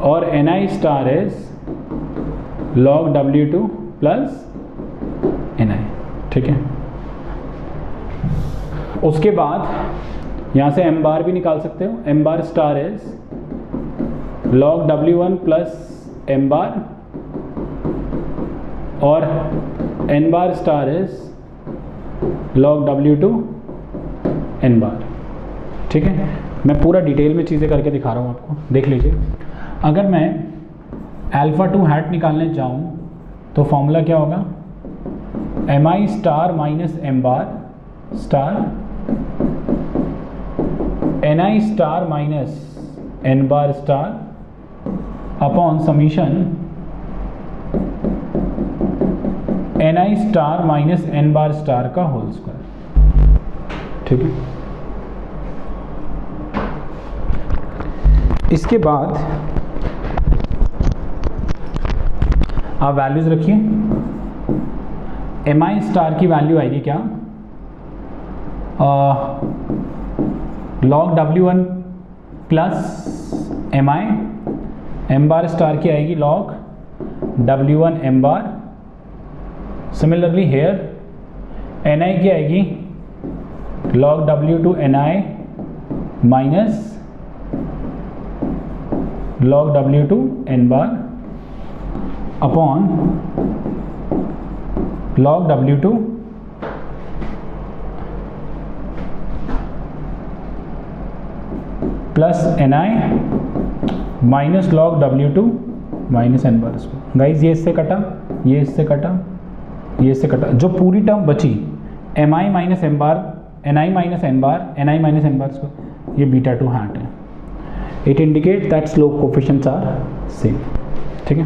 और ni star is log w2 plus ni। ठीक है, उसके बाद यहाँ से m बार भी निकाल सकते हो। m bar star is log w1 plus m बार और n bar star is log w2 n bar. ठीक है, मैं पूरा डिटेल में चीज़ें करके दिखा रहा हूँ आपको, देख लीजिए। अगर मैं अल्फ़ा 2 हैट निकालने जाऊँ तो फॉर्मूला क्या होगा, mi star minus m bar star ni star minus n bar star upon summation ni star minus n bar star का होल स्क्वायर। ठीक है, इसके बाद आप वैल्यूज रखिए। mi स्टार की वैल्यू आएगी क्या, log w1 plus mi, m bar star की आएगी log w1 m bar. Similarly here ni की आएगी log w2 ni minus log w2 n bar upon log w2 plus ni minus log w2 minus n bar. इसको guys ये इससे कटा, ये इससे कटा, ये इससे कटा, जो पूरी टर्म बची mi minus m bar, ni minus n bar, ni minus n bar, इसको ये बीटा 2 हैट है। It indicate that slope coefficients are same. ठीक है,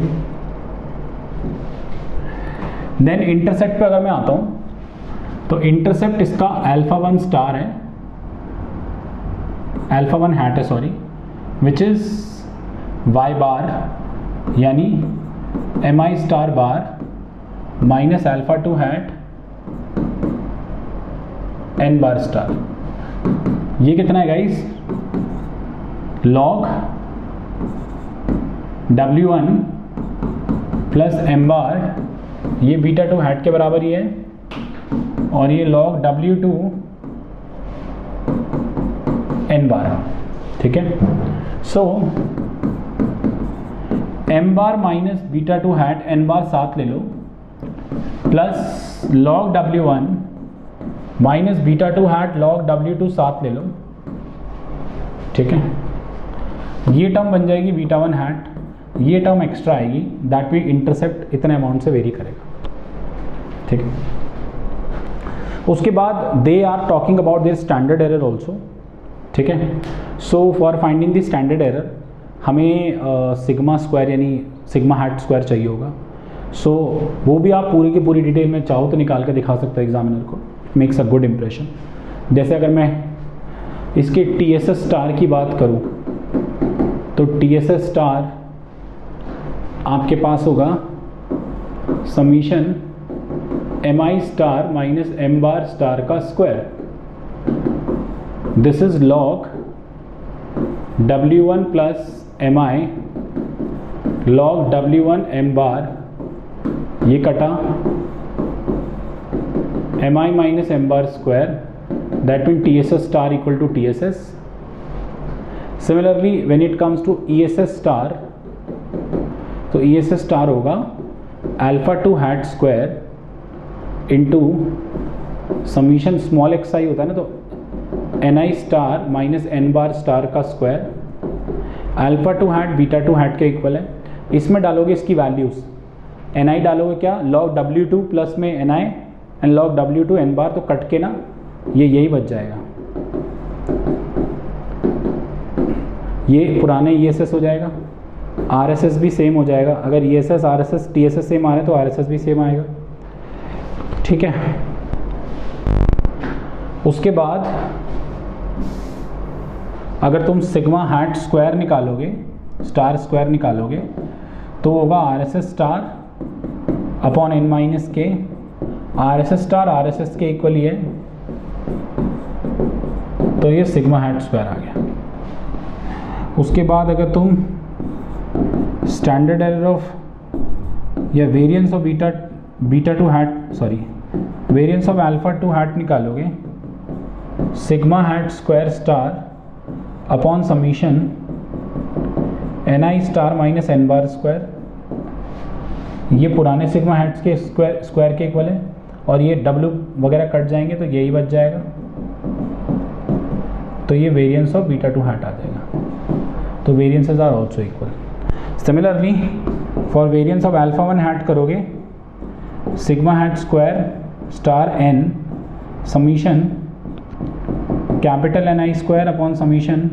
देन इंटरसेप्ट पे अगर मैं आता हूँ तो इंटरसेप्ट इसका अल्फा 1 स्टार है, अल्फा 1 हैट है सॉरी, विच इज y बार यानी mi स्टार बार minus alpha 2 hat n bar star. ये कितना है guys, log w1 plus m bar, ये बीटा 2 हैट के बराबर ही है, और ये log w2 n बार। ठीक है, so m bar minus beta 2 hat n bar साथ ले लो, plus log w1 minus beta 2 hat log w2 साथ ले लो। ठीक है, ये टर्म बन जाएगी बीटा 1 हैट, ये टर्म एक्स्ट्रा आएगी, दैट भी इंटरसेप्ट इतने अमाउंट से वेरी करेगा। ठीक है, उसके बाद they are talking about their standard error also. ठीक है, so for finding the standard error हमें सिग्मा स्क्वायर यानी सिग्मा हैट स्क्वायर चाहिए होगा। सो वो भी आप पूरी की पूरी डिटेल में चाहो तो निकाल के दिखा सकते हो एग्जामिनर को, मेक्स अ गुड इम्प्रेशन। जैसे अगर मैं इसके TSS स्टार की बात करूं तो TSS स्टार आपके पास होगा summation mi star minus m bar star का square this is log W1 plus mi log W1 m bar, ये कटा mi minus m bar square, that mean TSS star equal to TSS. Similarly when it comes to ESS star, तो ESS star होगा alpha two hat square into summation small x i होता है ना, तो ni star minus n bar star का square, alpha two hat beta two hat के equal है. इसमें डालोगे इसकी वैल्यूज, ni डालोगे क्या, log W2 प्लस में ni and log W2 n बार, तो कट के ना ये यही बच जाएगा, ये पुराने ESS हो जाएगा, RSS भी सेम हो जाएगा. अगर ESS RSS TSS सेम आ रहे हैं तो RSS भी सेम आएगा. ठीक है. उसके बाद अगर तुम सिग्मा हैट स्क्वायर निकालोगे, स्टार स्क्वायर निकालोगे, तो होगा RSS star upon n minus के. RSS स्टार RSS के इक्वल ही है, तो ये सिग्मा हैट स्क्वायर आ गया. उसके बाद अगर तुम स्टैंडर्ड एरर ऑफ या variance of beta two hat variance of alpha two hat निकालोगे, sigma hat square star upon summation ni star minus n bar square, ये पुराने सिग्मा हैट्स के स्क्वायर के इक्वल है, और ये w वगैरह कट जाएंगे तो यही बच जाएगा, तो ये variance of beta two hat आ जाएगा. तो variances are also equal. Similarly for variance of alpha one hat करोगे, sigma hat square star n summation capital ni square upon summation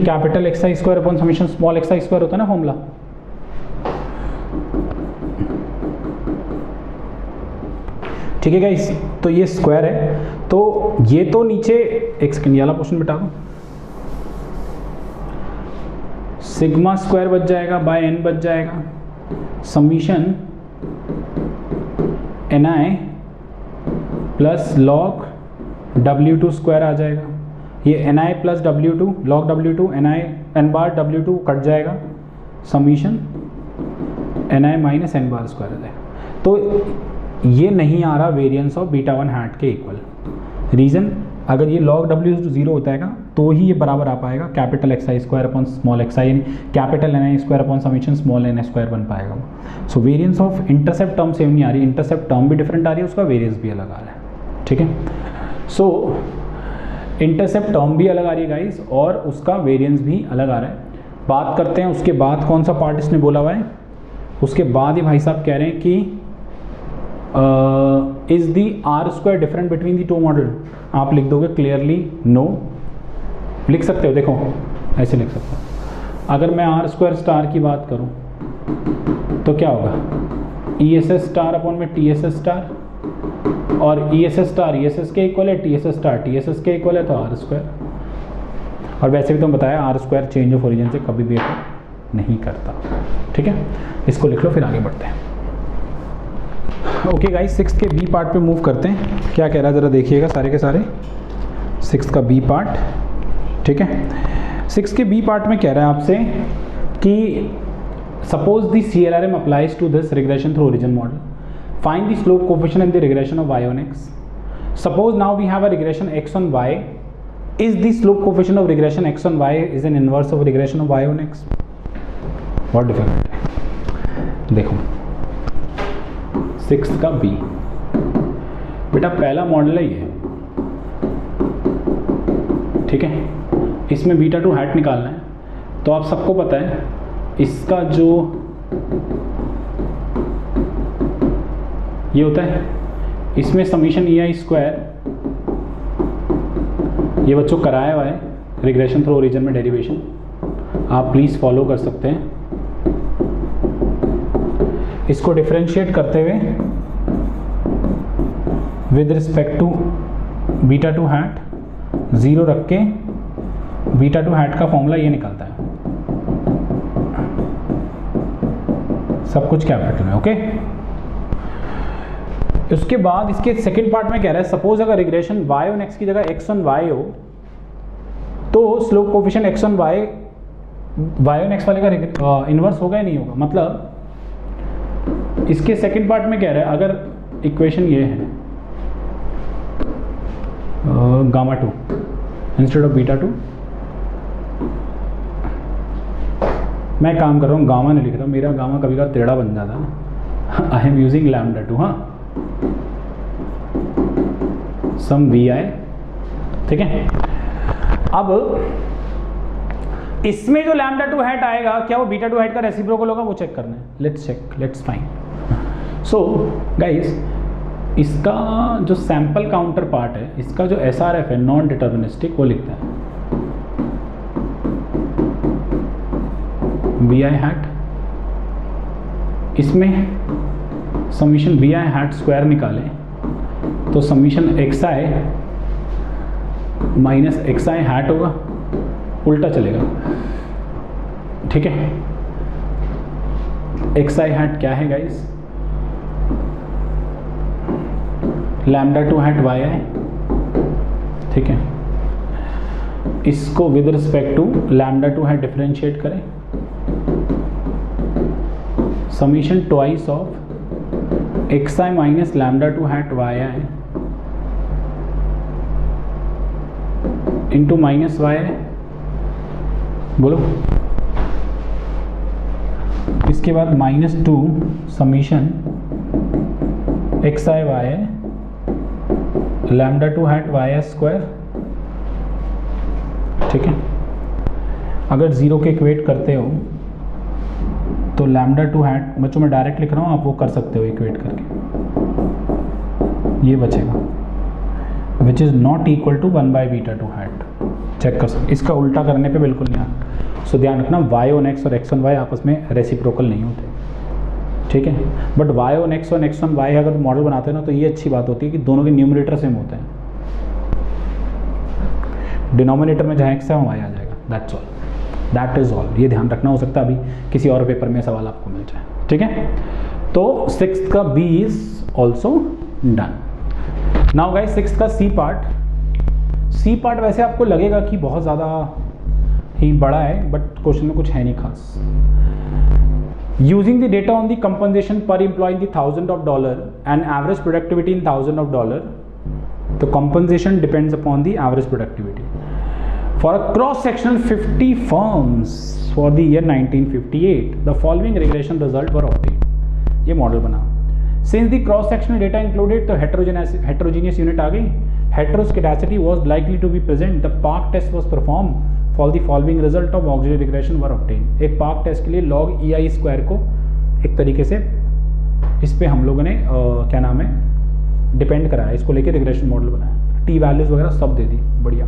capital xi square upon summation small xi square होता है ना formula. ठीक है guys, तो ये square है, तो ये तो नीचे एक सेकंड वाला पोर्शन बिठा दो, सिग्मा स्क्वायर बच जाएगा बाय n बच जाएगा, summation ni plus log W2 square आ जाएगा, ये ni plus W2 log W2 ni n bar W2 कट जाएगा, summation ni minus n bar square आ जाएगा. तो ये नहीं आ रहा variance of beta one hat के इक्वल. रीज़न, अगर ये log W जीरो होता है तो ही ये बराबर आ पाएगा capital XI square upon small XI, यानी capital ni square upon summation small n square बन पाएगा. So variance of intercept term same नहीं आ रही, इंटरसेप्ट टर्म भी डिफरेंट आ रही है, उसका वेरिएंस भी अलग आ रहा है. ठीक है. सो इंटरसेप्ट टर्म भी अलग आ रही है गाइस, और उसका वेरिएंस भी अलग आ रहा है. बात करते हैं उसके बाद कौन सा पार्ट इसने बोला हुआ है. उसके बाद ही भाई साहब कह रहे हैं कि is the R square different between the two model. आप लिख दोगे क्लियरली नो, लिख सकते हो, देखो ऐसे लिख सकते हो. अगर मैं आर स्क्वायर स्टार की बात करूं तो क्या होगा, ESS स्टार अपॉन में TSS स्टार, और ESS स्टार ESS के इक्वल है, TSS स्टार TSS के इक्वल है, तो आर स्क्वायर. और वैसे भी तुम बताया R square change of origin से कभी भी नहीं करता. ठीक है, इसको लिख लो, फिर आगे बढ़ते हैं. ओके गाइस, सिक्स के बी पार्ट पे मूव करते हैं. क्या कह रहा है ज़रा देखिएगा सारे के सारे. सिक्स का बी पार्ट. ठीक है, सिक्स के बी पार्ट में कह रहा है आपसे कि suppose the CLRM applies to this regression through origin model, find the slope coefficient in the regression of y on x. Suppose now we have a regression x on y, is the slope coefficient of regression x on y is an inverse of regression of y on x. बहुत difficult है. देखो six का B, बेटा पहला model है ये. ठीक है, इसमें बीटा टू हैट निकालना है. तो आप सबको पता है इसका जो ये होता है, इसमें समीशन EI स्क्वायर, ये बच्चों कराया हुआ है रिग्रेशन थ्रू ओरिजिन में डेरिवेशन, आप प्लीज़ फॉलो कर सकते हैं. इसको डिफरेंशिएट करते हुए with respect to beta two hat 0 रख के बीटा टू हैट का फॉर्मूला ये निकलता है. सब कुछ कैपिटल में. ओके, उसके बाद इसके सेकंड पार्ट में कह रहा है सपोज अगर रिग्रेशन y ऑन x की जगह x ऑन y हो तो slope coefficient x on y on x वाले का इन्वर्स होगा या नहीं होगा। मतलब इसके सेकंड पार्ट में कह रहा है अगर इक्वेशन ये है गामा 2 इंस्टेड ऑफ बीटा 2, मैं काम कर रहा हूँ गामा नहीं लिख रहा हूँ, मेरा गामा कभी कभी टेढ़ा बन जाता है, आई एम यूजिंग लैम्डा 2, हाँ सम वी आई, ठीक है। अब इसमें जो लैम्डा 2 हैट आएगा क्या वो बीटा 2 हैट का रेसिप्रोकल होगा, वो चेक करना है। Let's check, let's find. So guys इसका जो सैंपल काउंटर पार्ट है, इसका जो SRF है नॉन डिटर्मिनिस्टिक, वो लिखता है वी आई हैट, इसमें summation V I hat square निकालें तो summation x I minus X I hat होगा, उल्टा चलेगा, ठीक है। एक्स आई हैट क्या है guys, lambda 2 hat y i, ठीक है। इसको with respect to lambda 2 hat differentiate करें, summation twice of x I minus lambda 2 hat y i into minus y i, बोलो। इसके बाद -2 summation x I Y i lambda 2 hat y i square, ठीक है। अगर जीरो के equate करते हो तो लैम्डा 2 हैट, बच्चों मैं डायरेक्ट लिख रहा हूँ, आप वो कर सकते हो इक्वेट करके, ये बचेगा which is not equal to 1 by beta 2 hat, check कर सकते। इसका उल्टा करने पे बिल्कुल नहीं आता। सो ध्यान रखना y ऑन x और x ऑन y आपस में रेसिप्रोकल नहीं होते, ठीक है। बट y ऑन x और x ऑन y अगर मॉडल बनाते हैं ना तो ये अच्छी बात होती है कि दोनों के न्यूमरेटर सेम होते हैं, डिनोमिनेटर में जहाँ x है वहाँ y आ जाएगा, that's all, that is all. ये ध्यान रखना, हो सकता है अभी किसी और पेपर में सवाल आपको मिल जाए, ठीक है। तो सिक्स्थ का B is also done. Now guys sixth का सी पार्ट वैसे आपको लगेगा कि बहुत ज़्यादा ही बड़ा है, बट क्वेश्चन में कुछ है नहीं खास। Using the data on the compensation per employ in the $1000 and average productivity in $1000, तो compensation depends upon the average productivity for a cross sectional 50 firms for the year 1958 the following regression result were obtained. ये model बना। Since the cross sectional data included, तो heterogeneous unit आ गई, heteroscedasticity was likely to be present, the Park test was performed for the following result of auxiliary regression were obtained। एक park test के लिए log EI square को एक तरीके से इस पे हम लोगों ने क्या नाम है डिपेंड कराया, इसको लेके रिग्रेशन मॉडल बनाया, टी वैल्यूज वगैरह सब दे दी, बढ़िया।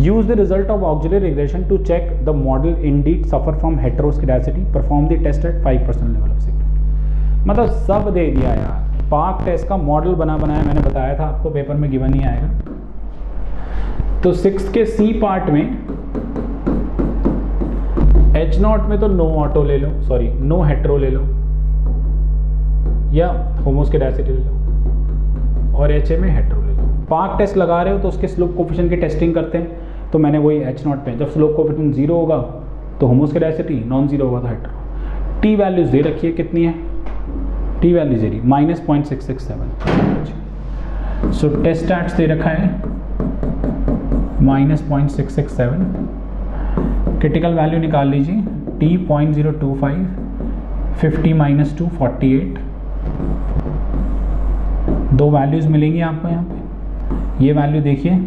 Use the result of auxiliary regression to check the model indeed suffer from heteroscedasticity, perform the test at 5% level of significance. मतलब सब दे दिया यार, पार्क टेस्ट का मॉडल बनाया, मैंने बताया था आपको, पेपर में गिवन नहीं आएगा। तो सिक्स्थ के सी पार्ट में H0 में तो नो ऑटो ले लो, सॉरी नो हेट्रो ले लो या होमोस्केडासिटी ले लो, और HA में हेट्रो ले लो। पार्क टेस्ट लगा रहे हो तो उसके स्लोप कोफिशिएंट की टेस्टिंग करते हैं, तो मैंने वही H0 पे, जब स्लोप कोफिशिएंट 0 होगा तो होमोस्केडासिटी, नॉन 0 होगा तो हेट्रो। टी वैल्यूज दे रखी है, कितनी है टी वैल्यू जेरी -0.667। सो टेस्ट स्टैट्स दे रखा है -0.667, क्रिटिकल वैल्यू निकाल लीजिए T 0.025, 50 - 2 48, दो वैल्यूज मिलेंगी आपको यहाँ पे। ये वैल्यू देखिए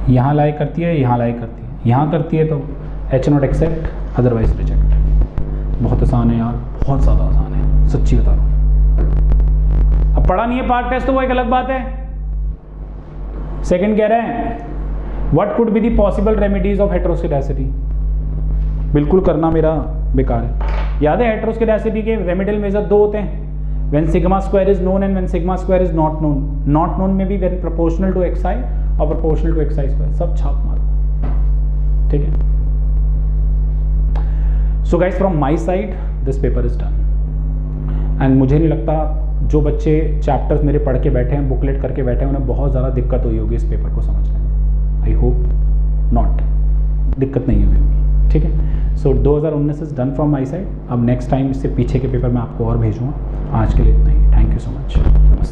यहाँ लाई करती है, यहाँ लाई करती है, यहाँ करती है तो H0 एक्सेप्ट, अदरवाइज रिजेक्ट। बहुत आसान है यार, बहुत ज़्यादा आसान है, सच्ची बता रहा हूँ। अब पढ़ा नहीं है पार्क टेस्ट तो वो एक अलग बात है। सेकंड कह रहे हैं what could be the possible remedies of heteroscedasticity, बिल्कुल करना मेरा बेकार है। याद है हेटेरोस्केडासिटी के रेमेडियल मेजर दो होते हैं, when sigma square is known and when sigma square is not known. Not known में भी when proportional to X I और proportional to X I square, सब छाप मारो, ठीक है। So guys from my side this paper is done, and मुझे नहीं लगता जो बच्चे चैप्टर्स मेरे पढ़ के बैठे हैं, बुकलेट करके बैठे हैं, उन्हें बहुत ज़्यादा दिक्कत हुई होगी इस पेपर को समझने में। आई होप नॉट, दिक्कत नहीं हुई होगी, ठीक है। सो 2019 is done from my side. अब नेक्स्ट टाइम इससे पीछे के पेपर मैं आपको और भेजूँगा। आज के लिए इतना ही। Thank you so much. नमस्ते।